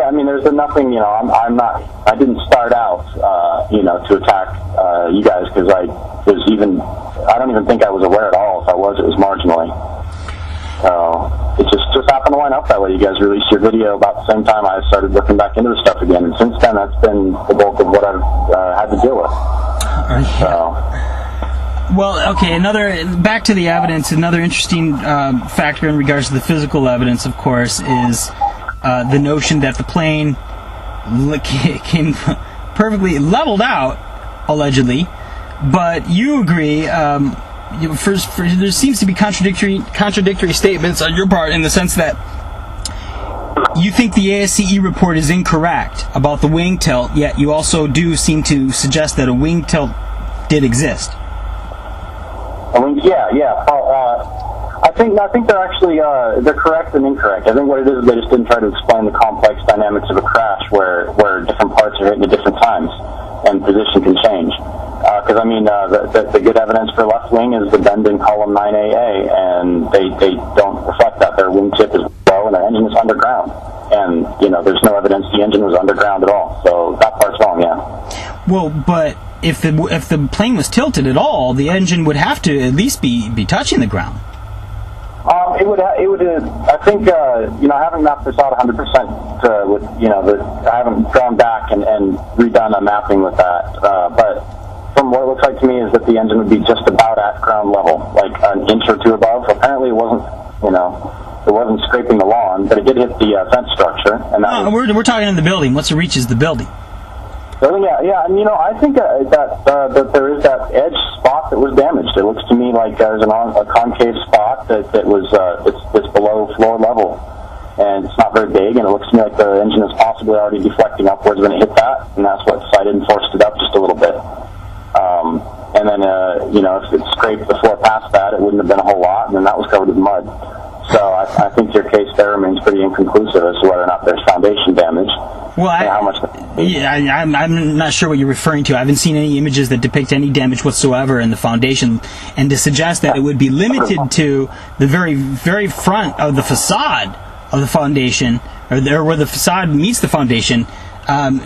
I mean, there's been nothing, you know, I didn't start out, you know, to attack you guys, because I don't even think I was aware at all. If I was, it was marginally. So it just happened to line up that way. You guys released your video about the same time I started looking back into the stuff again, and since then that's been the bulk of what I've had to deal with. So. Well, okay, back to the evidence, another interesting factor in regards to the physical evidence, of course, is the notion that the plane came perfectly leveled out, allegedly, but you agree, there seems to be contradictory statements on your part in the sense that You think the ASCE report is incorrect about the wing tilt, yet you also do seem to suggest that a wing tilt did exist. I think they're actually they're correct and incorrect. I think what it is, they just didn't try to explain the complex dynamics of a crash where different parts are hitting at different times and position can change. Because the good evidence for left wing is the bend in column 9AA, and they don't reflect that. Their wing tip is low and their engine is underground, and there's no evidence the engine was underground at all. So that part's wrong. Yeah. Well, but if the plane was tilted at all, the engine would have to at least be touching the ground. It would. I think I haven't mapped this out 100% with I haven't gone back and redone a mapping with that. But from what it looks like to me is that the engine would be just about at ground level, like an inch or two above. Apparently, it wasn't. It wasn't scraping the lawn, but it did hit the fence structure. And we're talking in the building. What's the reaches of the building? Yeah, and I think that there is that edge spot that was damaged. It looks to me like there's a concave spot that was it's below floor level, and it's not very big, and it looks to me like the engine is possibly already deflecting upwards when it hit that, and that's what cited and forced it up just a little bit. And then if it scraped the floor past that, it wouldn't have been a whole lot, and then that was covered with mud. So I think your case there remains pretty inconclusive as to whether or not there's foundation damage. Well, I'm not sure what you're referring to. I haven't seen any images that depict any damage whatsoever in the foundation, and to suggest that it would be limited to the very, very front of the facade of the foundation, or where the facade meets the foundation,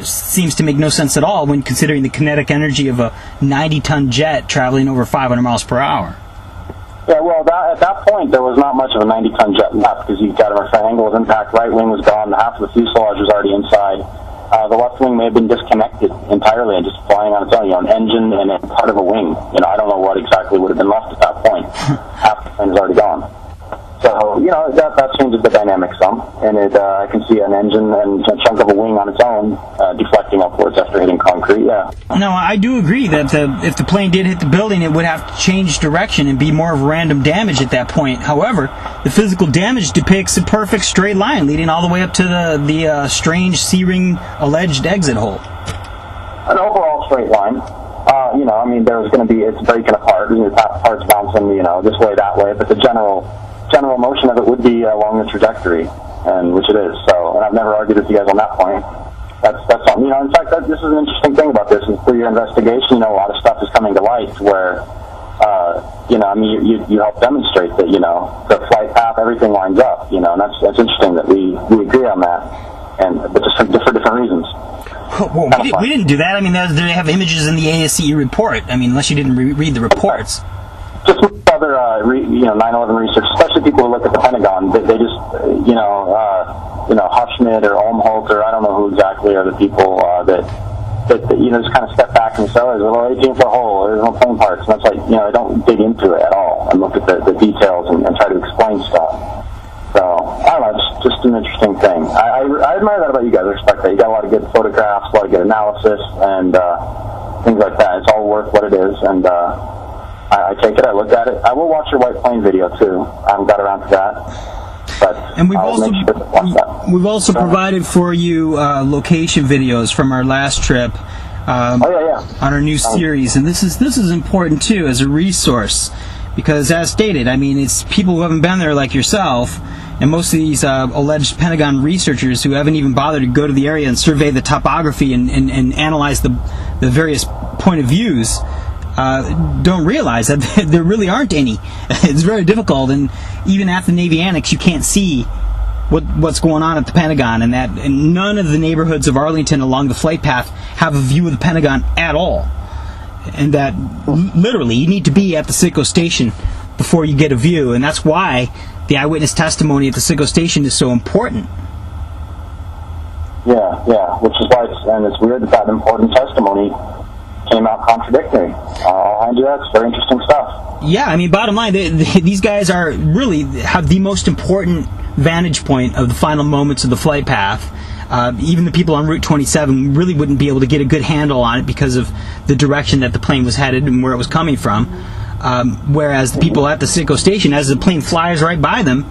seems to make no sense at all when considering the kinetic energy of a 90-ton jet traveling over 500 miles per hour. Yeah, well, at that point, there was not much of a 90-ton jet left, because you've got a angle of impact. Right wing was gone. Half of the fuselage was already inside. The left wing may have been disconnected entirely and just flying on its own, an engine and a part of a wing. I don't know what exactly would have been left at that point. Half the plane is already gone. So, that changes the dynamic some, and I can see an engine and a chunk of a wing on its own deflecting upwards after hitting concrete, yeah. No, I do agree that if the plane did hit the building, it would have to change direction and be more of random damage at that point. However, the physical damage depicts a perfect straight line leading all the way up to the strange C-ring alleged exit hole. An overall straight line. There's going to be, it's breaking apart, and parts bouncing, this way, that way, but the general motion of it would be along the trajectory, and which it is. So, and I've never argued with you guys on that point. That's something. In fact, this is an interesting thing about this. Is through your investigation, a lot of stuff is coming to light where, you help demonstrate that, the flight path, everything lines up, and that's interesting that we agree on that, but just for different reasons. Well, we didn't do that. They have images in the ASCE report. Unless you didn't read the reports. Just other 9/11 research, especially people who look at the Pentagon, they just Hushmid or Olmholt, or I don't know who exactly are the people that just kind of step back and say, there's a little 18-foot hole, there's no plane parts, and that's like, I don't dig into it at all and look at the details and try to explain stuff. So I don't know, it's just an interesting thing. I admire that about you guys. I respect that. You got a lot of good photographs, a lot of good analysis, and things like that. It's all worth what it is, and I take it, I look at it. I will watch your white plane video too. I haven't got around to that, but and we've also provided for you location videos from our last trip on our new series, and this is important too as a resource, because as stated, it's people who haven't been there like yourself, and most of these alleged Pentagon researchers who haven't even bothered to go to the area and survey the topography and analyze the various point of views. Don't realize that there really aren't any. It's very difficult, and even at the Navy Annex, you can't see what's going on at the Pentagon, and none of the neighborhoods of Arlington along the flight path have a view of the Pentagon at all, and that literally you need to be at the CITGO station before you get a view, and that's why the eyewitness testimony at the CITGO station is so important. Yeah, which is why it's weird that important testimony came out contradictory. I'll hand you that. It's very interesting stuff. Yeah, bottom line, these guys really have the most important vantage point of the final moments of the flight path. Even the people on Route 27 really wouldn't be able to get a good handle on it because of the direction that the plane was headed and where it was coming from. Whereas the people at the CITGO station, as the plane flies right by them,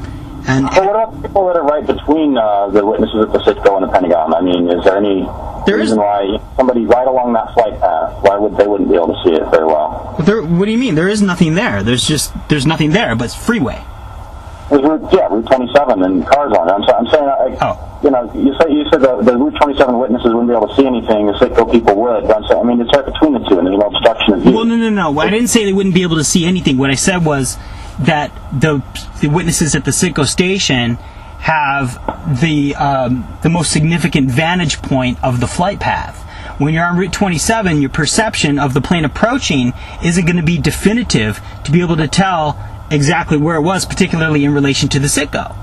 And so what about people that are right between the witnesses at the CITCO and the Pentagon? I mean, is there any reason why somebody right along that flight path, they wouldn't be able to see it very well? What do you mean? There is nothing there. There's nothing there, but it's freeway. Route 27 and cars on it. I'm saying, you said the Route 27 witnesses wouldn't be able to see anything. The CITCO people would. But I mean, it's right between the two, and there's no obstruction of view. Well, no. I didn't say they wouldn't be able to see anything. What I said was that the witnesses at the CITCO station have the most significant vantage point of the flight path. When you're on Route 27, your perception of the plane approaching isn't going to be definitive to be able to tell exactly where it was, particularly in relation to the CITCO.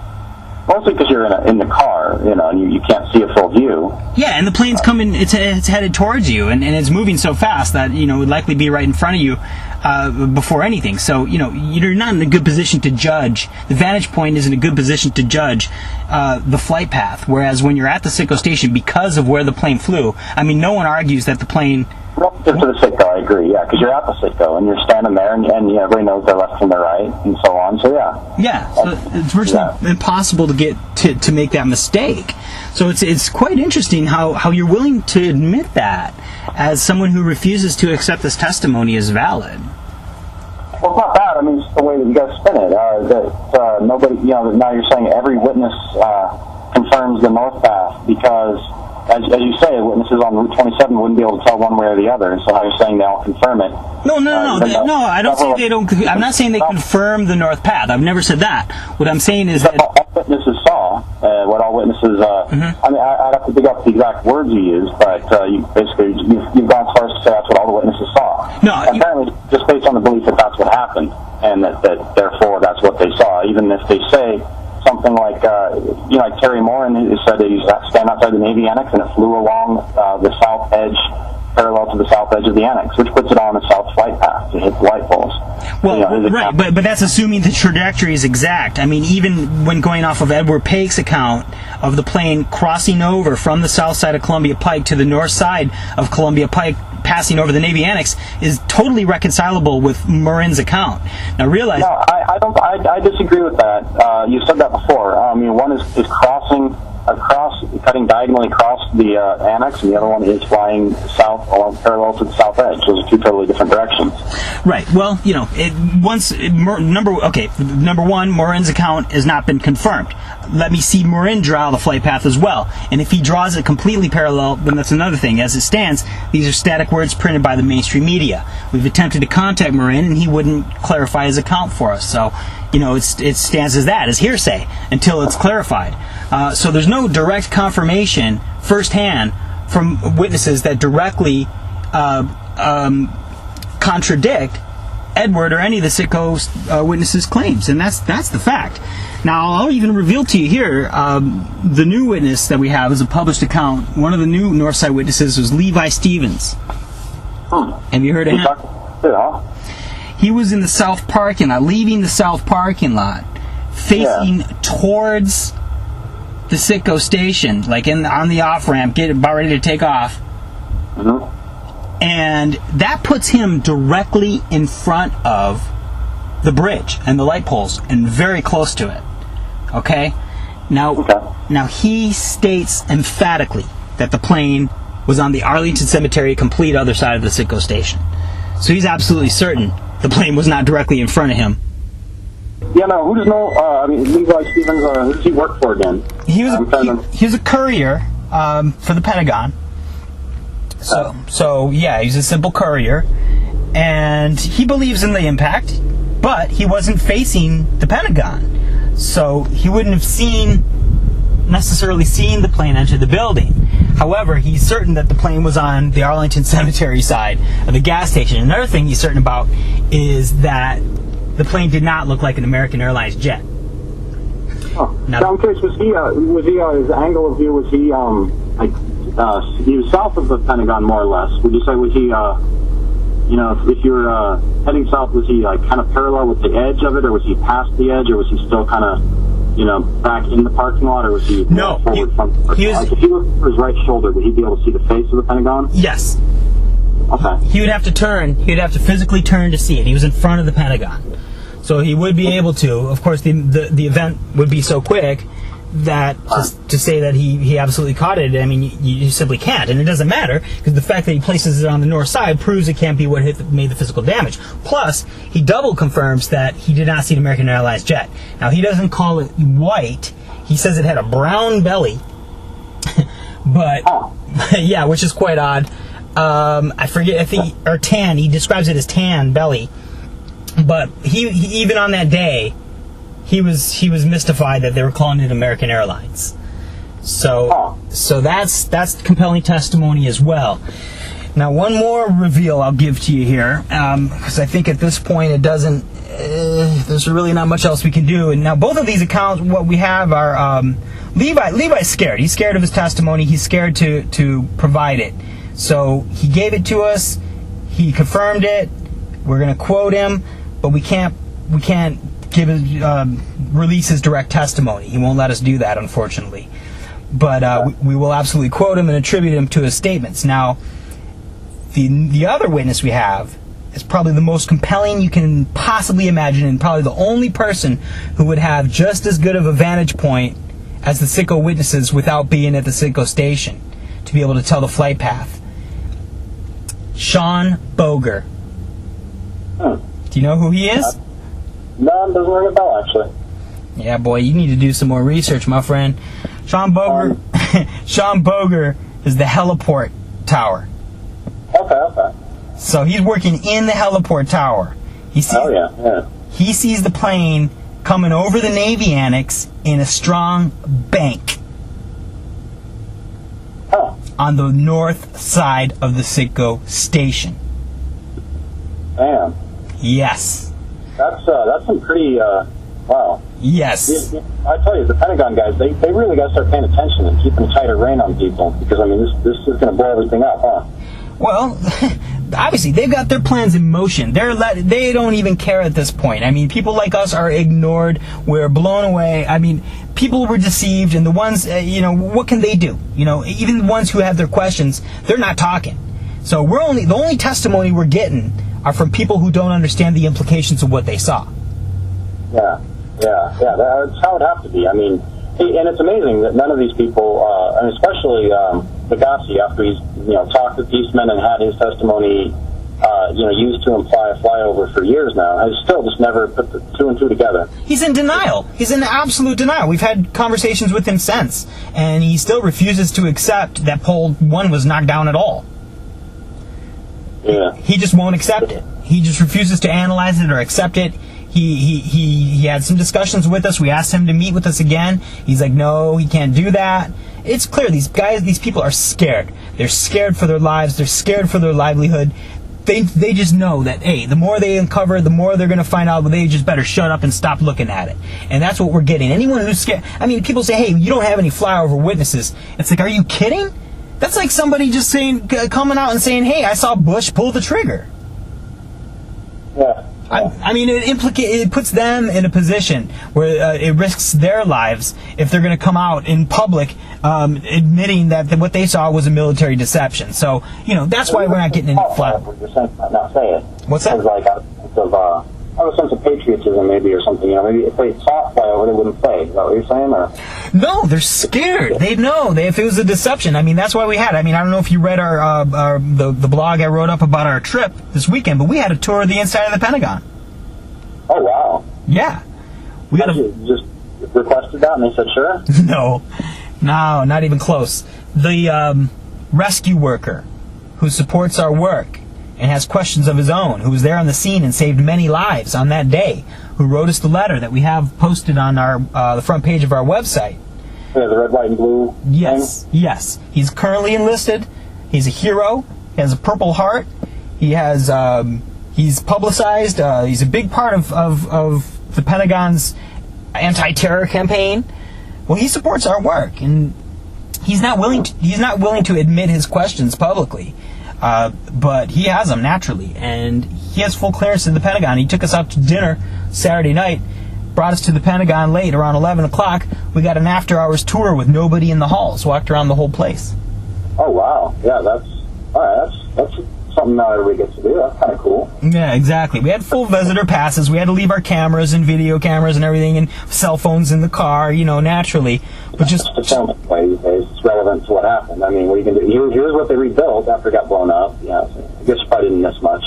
Mostly because you're in the car, and you can't see a full view. Yeah, and the plane's coming, it's headed towards you, and it's moving so fast that, it would likely be right in front of you before anything. So, you're not in a good position to judge. The vantage point isn't a good position to judge the flight path, whereas when you're at the CITCO station, because of where the plane flew, I mean, no one argues that the plane... Relative to the CITCO, I agree, because you're at the CITCO, and you're standing there, and everybody knows their left from their right, and so on, so yeah. Yeah, so it's virtually impossible to get to make that mistake. So it's quite interesting how you're willing to admit that as someone who refuses to accept this testimony as valid. Well, it's not bad. I mean, it's the way that you guys spin it. That nobody, now you're saying every witness confirms the north path because... As you say, witnesses on Route 27 wouldn't be able to tell one way or the other, so now you're saying they'll confirm it. No, I don't say they don't. I'm not saying they confirm the north path. I've never said that. What I'm saying is that all witnesses saw, what all witnesses, I mean, I'd have to dig up the exact words you used, but you've gone as far as to say that's what all the witnesses saw. No, apparently, just based on the belief that that's what happened, and that therefore that's what they saw, even if they say something like, like Terry Morin said that he's standing outside the Navy Annex and it flew along the south edge, parallel to the south edge of the Annex, which puts it on the south flight path to hit the light poles. Well, right, but that's assuming the trajectory is exact. I mean, even when going off of Edward Pake's account of the plane crossing over from the south side of Columbia Pike to the north side of Columbia Pike, passing over the Navy Annex, is totally reconcilable with Morin's account. Now realize... No, I disagree with that. You said that before. I mean, one is cutting diagonally across the Annex, and the other one is flying south along parallel to the south edge. Those are two totally different directions. Right. Well, number one, Morin's account has not been confirmed. Let me see Morin draw the flight path as well. And if he draws it completely parallel, then that's another thing. As it stands, these are static words printed by the mainstream media. We've attempted to contact Morin, and he wouldn't clarify his account for us. So, it stands as that, as hearsay, until it's clarified. So there's no direct confirmation firsthand from witnesses that directly contradict Edward or any of the CITCO witnesses' claims, and that's the fact. Now, I'll even reveal to you here, the new witness that we have is a published account. One of the new Northside witnesses was Levi Stevens. Have you heard of him? Yeah. He was in the south parking lot, leaving the south parking lot, facing towards the CITCO station, like on the off-ramp, about ready to take off. And that puts him directly in front of the bridge and the light poles, and very close to it. Okay? Now he states emphatically that the plane was on the Arlington Cemetery, complete other side of the CITCO station. So he's absolutely certain the plane was not directly in front of him. Yeah, no, who does know, Levi Stevens, who does he work for again? He was a courier for the Pentagon. So yeah, he's a simple courier, and he believes in the impact, but he wasn't facing the Pentagon, so he wouldn't have necessarily seen the plane enter the building. However, he's certain that the plane was on the Arlington Cemetery side of the gas station. Another thing he's certain about is that the plane did not look like an American Airlines jet. Now, I'm curious, was he his angle of view, was he he was south of the Pentagon, more or less? Would you say, was he, if you were heading south, was he kind of parallel with the edge of it, or was he past the edge, or was he still kind of, back in the parking lot, or was he forward from the parking lot? If he looked for his right shoulder, would he be able to see the face of the Pentagon? Yes. Okay. He would have to turn. He would have to physically turn to see it. He was in front of the Pentagon. So he would be able to. Of course, the event would be so quick that to say that he absolutely caught it, I mean, you simply can't. And it doesn't matter, because the fact that he places it on the north side proves it can't be what made the physical damage. Plus, he double confirms that he did not see an American Airlines jet. Now, he doesn't call it white. He says it had a brown belly. But, yeah, which is quite odd. I forget, or tan. He describes it as tan belly. But he even on that day, he was mystified that they were calling it American Airlines. So that's compelling testimony as well. Now, one more reveal I'll give to you here, because I think at this point it doesn't. There's really not much else we can do. And now both of these accounts, what we have are Levi's scared. He's scared of his testimony. He's scared to provide it. So he gave it to us. He confirmed it. We're going to quote him, but we can't give release his direct testimony. He won't let us do that, unfortunately. But we will absolutely quote him and attribute him to his statements. Now, the other witness we have is probably the most compelling you can possibly imagine, and probably the only person who would have just as good of a vantage point as the Citgo witnesses without being at the Citgo station to be able to tell the flight path. Sean Boger. Do you know who he is? No, it doesn't ring a bell, actually. Yeah, boy, you need to do some more research, my friend. Sean Boger is the heliport tower. Okay. So he's working in the heliport tower. He sees the plane coming over the Navy Annex in a strong bank on the north side of the Citgo station. Damn. Yes. That's some pretty, wow. Yes. I tell you, the Pentagon guys, they really got to start paying attention and keeping a tighter rein on people, because, I mean, this is going to blow everything up, huh? Well, obviously, they've got their plans in motion. They don't even care at this point. I mean, people like us are ignored. We're blown away. I mean, people were deceived, and the ones, what can they do? Even the ones who have their questions, they're not talking. So the only testimony we're getting are from people who don't understand the implications of what they saw. Yeah, that's how it have to be. I mean, and it's amazing that none of these people, and especially Bagasse, after he's talked with Eastman and had his testimony used to imply a flyover for years now, has still just never put the two and two together. He's in denial. He's in absolute denial. We've had conversations with him since, and he still refuses to accept that Pole 1 was knocked down at all. Yeah. He just won't accept it. He just refuses to analyze it or accept it. He had some discussions with us. We asked him to meet with us again. He's like, no, he can't do that. It's clear these people are scared. They're scared for their lives. They're scared for their livelihood. They just know that, hey, the more they uncover, the more they're going to find out, but they just better shut up and stop looking at it. And that's what we're getting. Anyone who's scared, I mean, people say, hey, you don't have any flyover witnesses. It's like, are you kidding? That's like somebody just coming out and saying, hey, I saw Bush pull the trigger. Yeah. I mean, it puts them in a position where it risks their lives if they're going to come out in public admitting that what they saw was a military deception. So, that's why we're not getting any flat. Not say it. What's that? It's like out of a sense of patriotism, maybe, or something. Maybe if they saw it flyover, they wouldn't say. Is that what you're saying? Or? No, they're scared. They know if it was a deception. I mean, that's why we had. I mean, I don't know if you read the blog I wrote up about our trip this weekend, but we had a tour of the inside of the Pentagon. Oh wow! Yeah, we got just requested that, and they said sure. No, not even close. The rescue worker who supports our work and has questions of his own, who was there on the scene and saved many lives on that day, who wrote us the letter that we have posted on our the front page of our website. Yeah, the red, white, and blue Yes. He's currently enlisted. He's a hero. He has a Purple Heart. He has he's publicized. He's a big part of the Pentagon's anti-terror campaign. Well, he supports our work, and he's not willing to admit his questions publicly. But he has them naturally, and he has full clearance in the Pentagon. He took us out to dinner Saturday night, brought us to the Pentagon late, around 11 o'clock. We got an after-hours tour with nobody in the halls, walked around the whole place. Oh, wow. Yeah, that's something not everybody gets to do. That's kind of cool. Yeah, exactly. We had full visitor passes. We had to leave our cameras and video cameras and everything and cell phones in the car, naturally. But just the film these days, it's relevant to what happened. I mean, what you can do. Here's what they rebuilt after it got blown up. Yeah, so I guess you probably didn't miss much.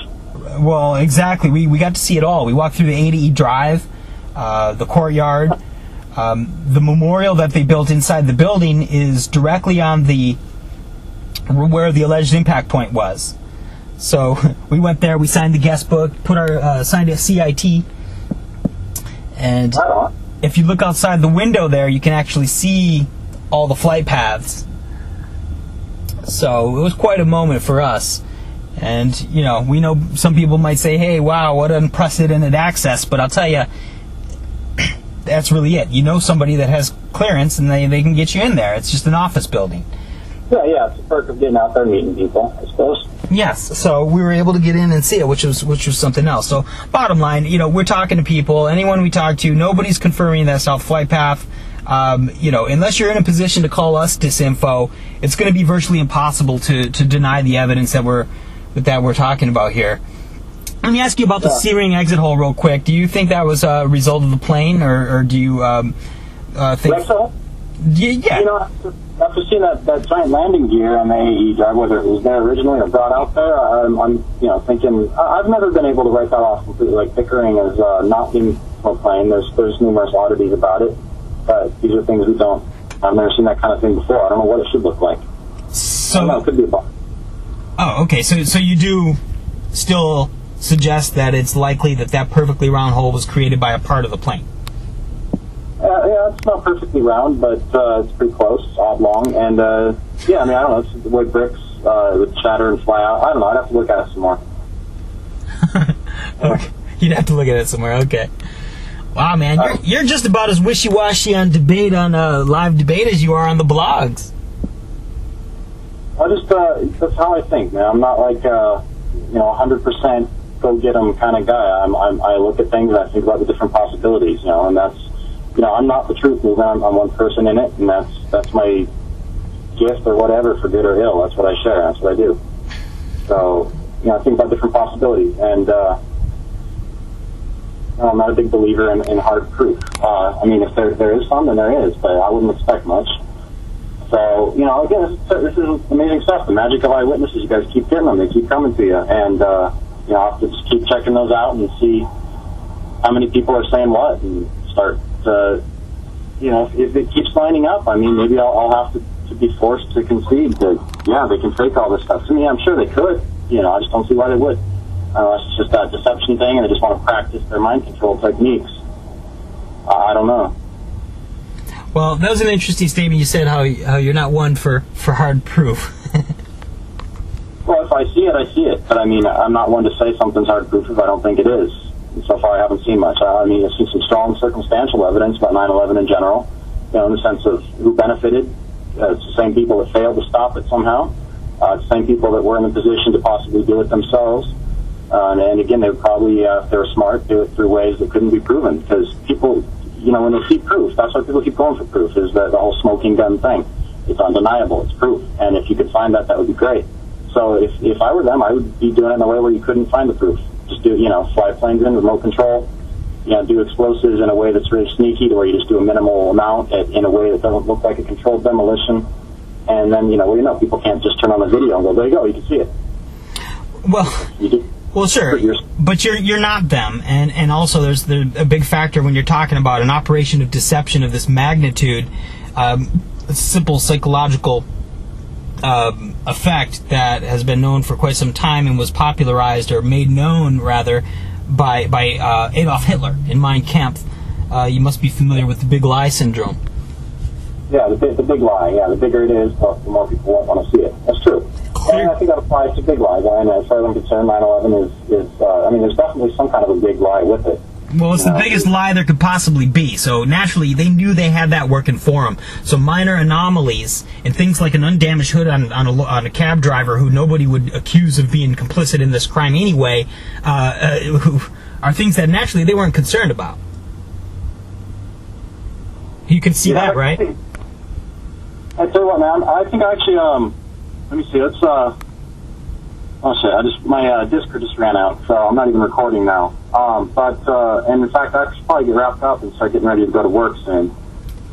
Well, exactly. We got to see it all. We walked through the ADE Drive, the courtyard. The memorial that they built inside the building is directly on where the alleged impact point was. So we went there, we signed the guest book, signed a CIT, and if you look outside the window there, you can actually see all the flight paths. So it was quite a moment for us. And, we know some people might say, hey, wow, what unprecedented access, but I'll tell you, that's really it. You know somebody that has clearance, and they can get you in there. It's just an office building. Yeah, it's a perk of getting out there and meeting people, I suppose. Yes, so we were able to get in and see it, which was something else. So, bottom line, we're talking to people. Anyone we talk to, nobody's confirming that south flight path. Unless you're in a position to call us disinfo, it's going to be virtually impossible to deny the evidence that we're talking about here. Let me ask you about the C-ring exit hole real quick. Do you think that was a result of the plane, or do you think? So? Yeah. After seeing that giant landing gear on the AE drive, whether it was there originally or brought out there, I'm thinking I've never been able to write that off completely. Like Pickering is not being a plane. There's numerous oddities about it, but these are things I've never seen that kind of thing before. I don't know what it should look like. So I don't know, it could be a bomb. Oh, okay. So you do still suggest that it's likely that perfectly round hole was created by a part of the plane? Yeah, it's not perfectly round, but it's pretty close, oblong, and I don't know, it's the wood bricks would shatter and fly out. I don't know, I'd have to look at it some more. Okay. You'd have to look at it somewhere, okay. Wow, man, you're just about as wishy-washy on live debate as you are on the blogs. That's how I think, man. I'm not like 100% go get 'em kind of guy. I look at things and I think about the different possibilities, and that's, I'm not the truth movement. I'm one person in it, and that's my gift or whatever, for good or ill. That's what I share. That's what I do. So, I think about different possibilities, and I'm not a big believer in hard proof. If there is some, then there is, but I wouldn't expect much. So, again, this is amazing stuff. The magic of eyewitnesses. You guys keep getting them. They keep coming to you, and I'll have to just keep checking those out and see how many people are saying what, and start. If it keeps lining up, maybe I'll have to be forced to concede that, they can fake all this stuff to me. I'm sure they could. I just don't see why they would. It's just that deception thing, and they just want to practice their mind control techniques. I don't know. Well, that was an interesting statement. You said how you're not one for hard proof. Well, if I see it, I see it. But, I'm not one to say something's hard proof if I don't think it is. So far, I haven't seen much. I've seen some strong circumstantial evidence about 9/11 in general, in the sense of who benefited. It's the same people that failed to stop it somehow. It's the same people that were in a position to possibly do it themselves. And again, they would probably, if they were smart, do it through ways that couldn't be proven. Because people, when they see proof, that's why people keep going for proof, is the whole smoking gun thing. It's undeniable. It's proof. And if you could find that would be great. So if I were them, I would be doing it in a way where you couldn't find the proof. Just do, fly planes in, remote control, do explosives in a way that's really sneaky, to where you just do a minimal amount in a way that doesn't look like a controlled demolition. And then, people can't just turn on the video and go, there you go, you can see it. Well, sure, but you're not them, and also there's a big factor when you're talking about an operation of deception of this magnitude, a simple psychological effect that has been known for quite some time and was popularized, or made known rather, by Adolf Hitler in Mein Kampf. You must be familiar with the big lie syndrome. Yeah, the big lie. Yeah, the bigger it is, the more people won't want to see it. That's true. And I think that applies to big lies. As far as I'm concerned, 9/11 is there's definitely some kind of a big lie with it. Well, it's the biggest lie there could possibly be. So naturally, they knew they had that working for them. So minor anomalies and things like an undamaged hood on a cab driver who nobody would accuse of being complicit in this crime anyway, are things that naturally they weren't concerned about. You can see that, right? I tell you what, man. I think actually, let me see. Let's Oh shit! My Discord just ran out, so I'm not even recording now. And in fact, I should probably get wrapped up and start getting ready to go to work soon.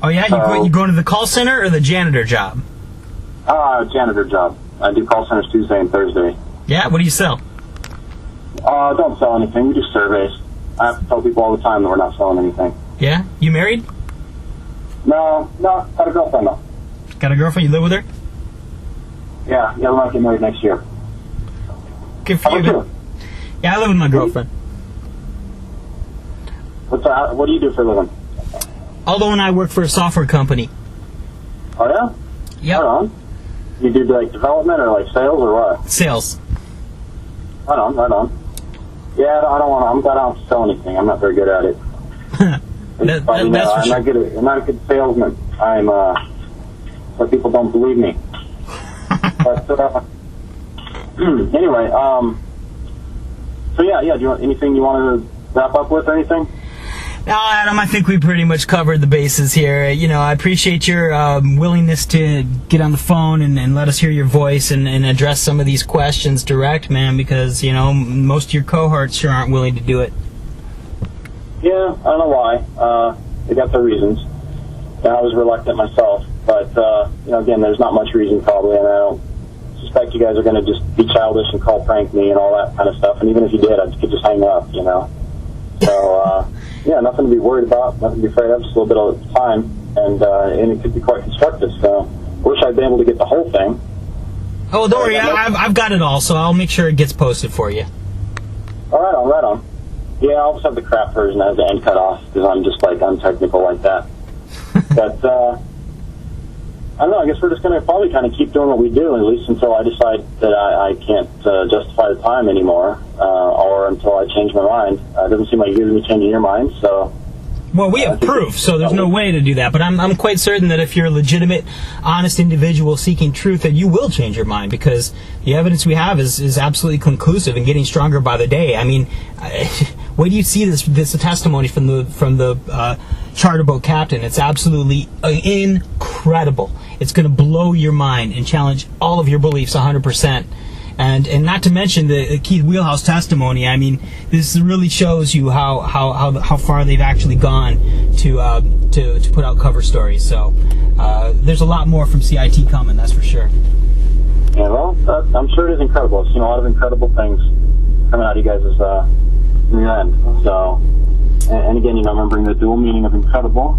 Oh yeah, so, you going to the call center or the janitor job? Janitor job. I do call centers Tuesday and Thursday. Yeah, what do you sell? Don't sell anything. We do surveys. I have to tell people all the time that we're not selling anything. Yeah, you married? No, got a girlfriend though. Got a girlfriend? You live with her? Yeah, we might get married next year. Good for you. Yeah, I live with my girlfriend. What do you do for a living? Aldo and I work for a software company. Oh yeah? Yep. Right on. You do like development or like sales or what? Sales. Right on. Yeah, I don't sell anything. I'm not very good at it. That's for sure. I'm not a good salesman. But people don't believe me. But anyway, so yeah. Do you want anything you want to wrap up with or anything? No, Adam, I think we pretty much covered the bases here. I appreciate your willingness to get on the phone and let us hear your voice and address some of these questions direct, man, because, most of your cohorts sure aren't willing to do it. Yeah, I don't know why. They got their reasons. And I was reluctant myself. But, again, there's not much reason probably, and I don't suspect you guys are going to just be childish and call prank me and all that kind of stuff. And even if you did, I could just hang up, So, yeah, nothing to be worried about, nothing to be afraid of, just a little bit of time, and it could be quite constructive. So, wish I'd been able to get the whole thing. Oh, don't worry, I've got it all, so I'll make sure it gets posted for you. All right on. Yeah, I'll just have the crap version that has the end cut off, because I'm just, untechnical like that. But, I don't know, I guess we're just going to probably kind of keep doing what we do, at least until I decide that I can't justify the time anymore, or until I change my mind. It doesn't seem like you're going to be changing your mind, so... Well, we have proof, so there's no way to do that. But I'm quite certain that if you're a legitimate, honest individual seeking truth, that you will change your mind, because the evidence we have is absolutely conclusive and getting stronger by the day. I mean, wait do you see this testimony from the charter boat captain? It's absolutely incredible. It's going to blow your mind and challenge all of your beliefs 100%. And not to mention the Keith Wheelhouse testimony. I mean, this really shows you how far they've actually gone to put out cover stories. So there's a lot more from CIT coming, that's for sure. Yeah, well, I'm sure it is incredible. I've seen a lot of incredible things coming out of you guys' rear end. So, and again, remembering the dual meaning of incredible.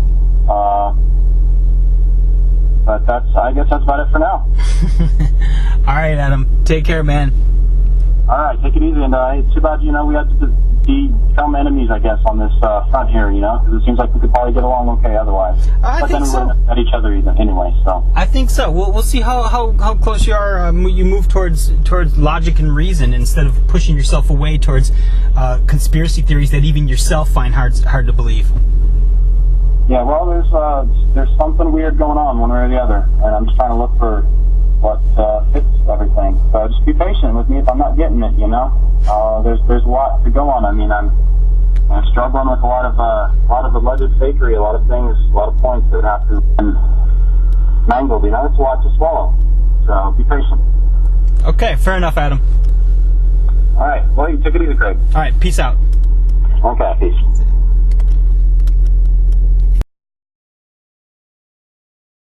But I guess that's about it for now. All right, Adam. Take care, man. All right, take it easy. And it's too bad, we had to become enemies, I guess, on this front here, because it seems like we could probably get along okay otherwise. I think so. But then we're at each other anyway, so. I think so. We'll see how close you are. You move towards logic and reason instead of pushing yourself away towards conspiracy theories that even yourself find hard to believe. Yeah, well, there's something weird going on one way or the other, and I'm just trying to look for what fits everything. So just be patient with me if I'm not getting it. There's a lot to go on. I mean, I'm struggling with a lot of alleged fakery, a lot of things, a lot of points that have to be mangled. It's a lot to swallow. So be patient. Okay, fair enough, Adam. All right. Well, you take it easy, Craig. All right, peace out. Okay, peace.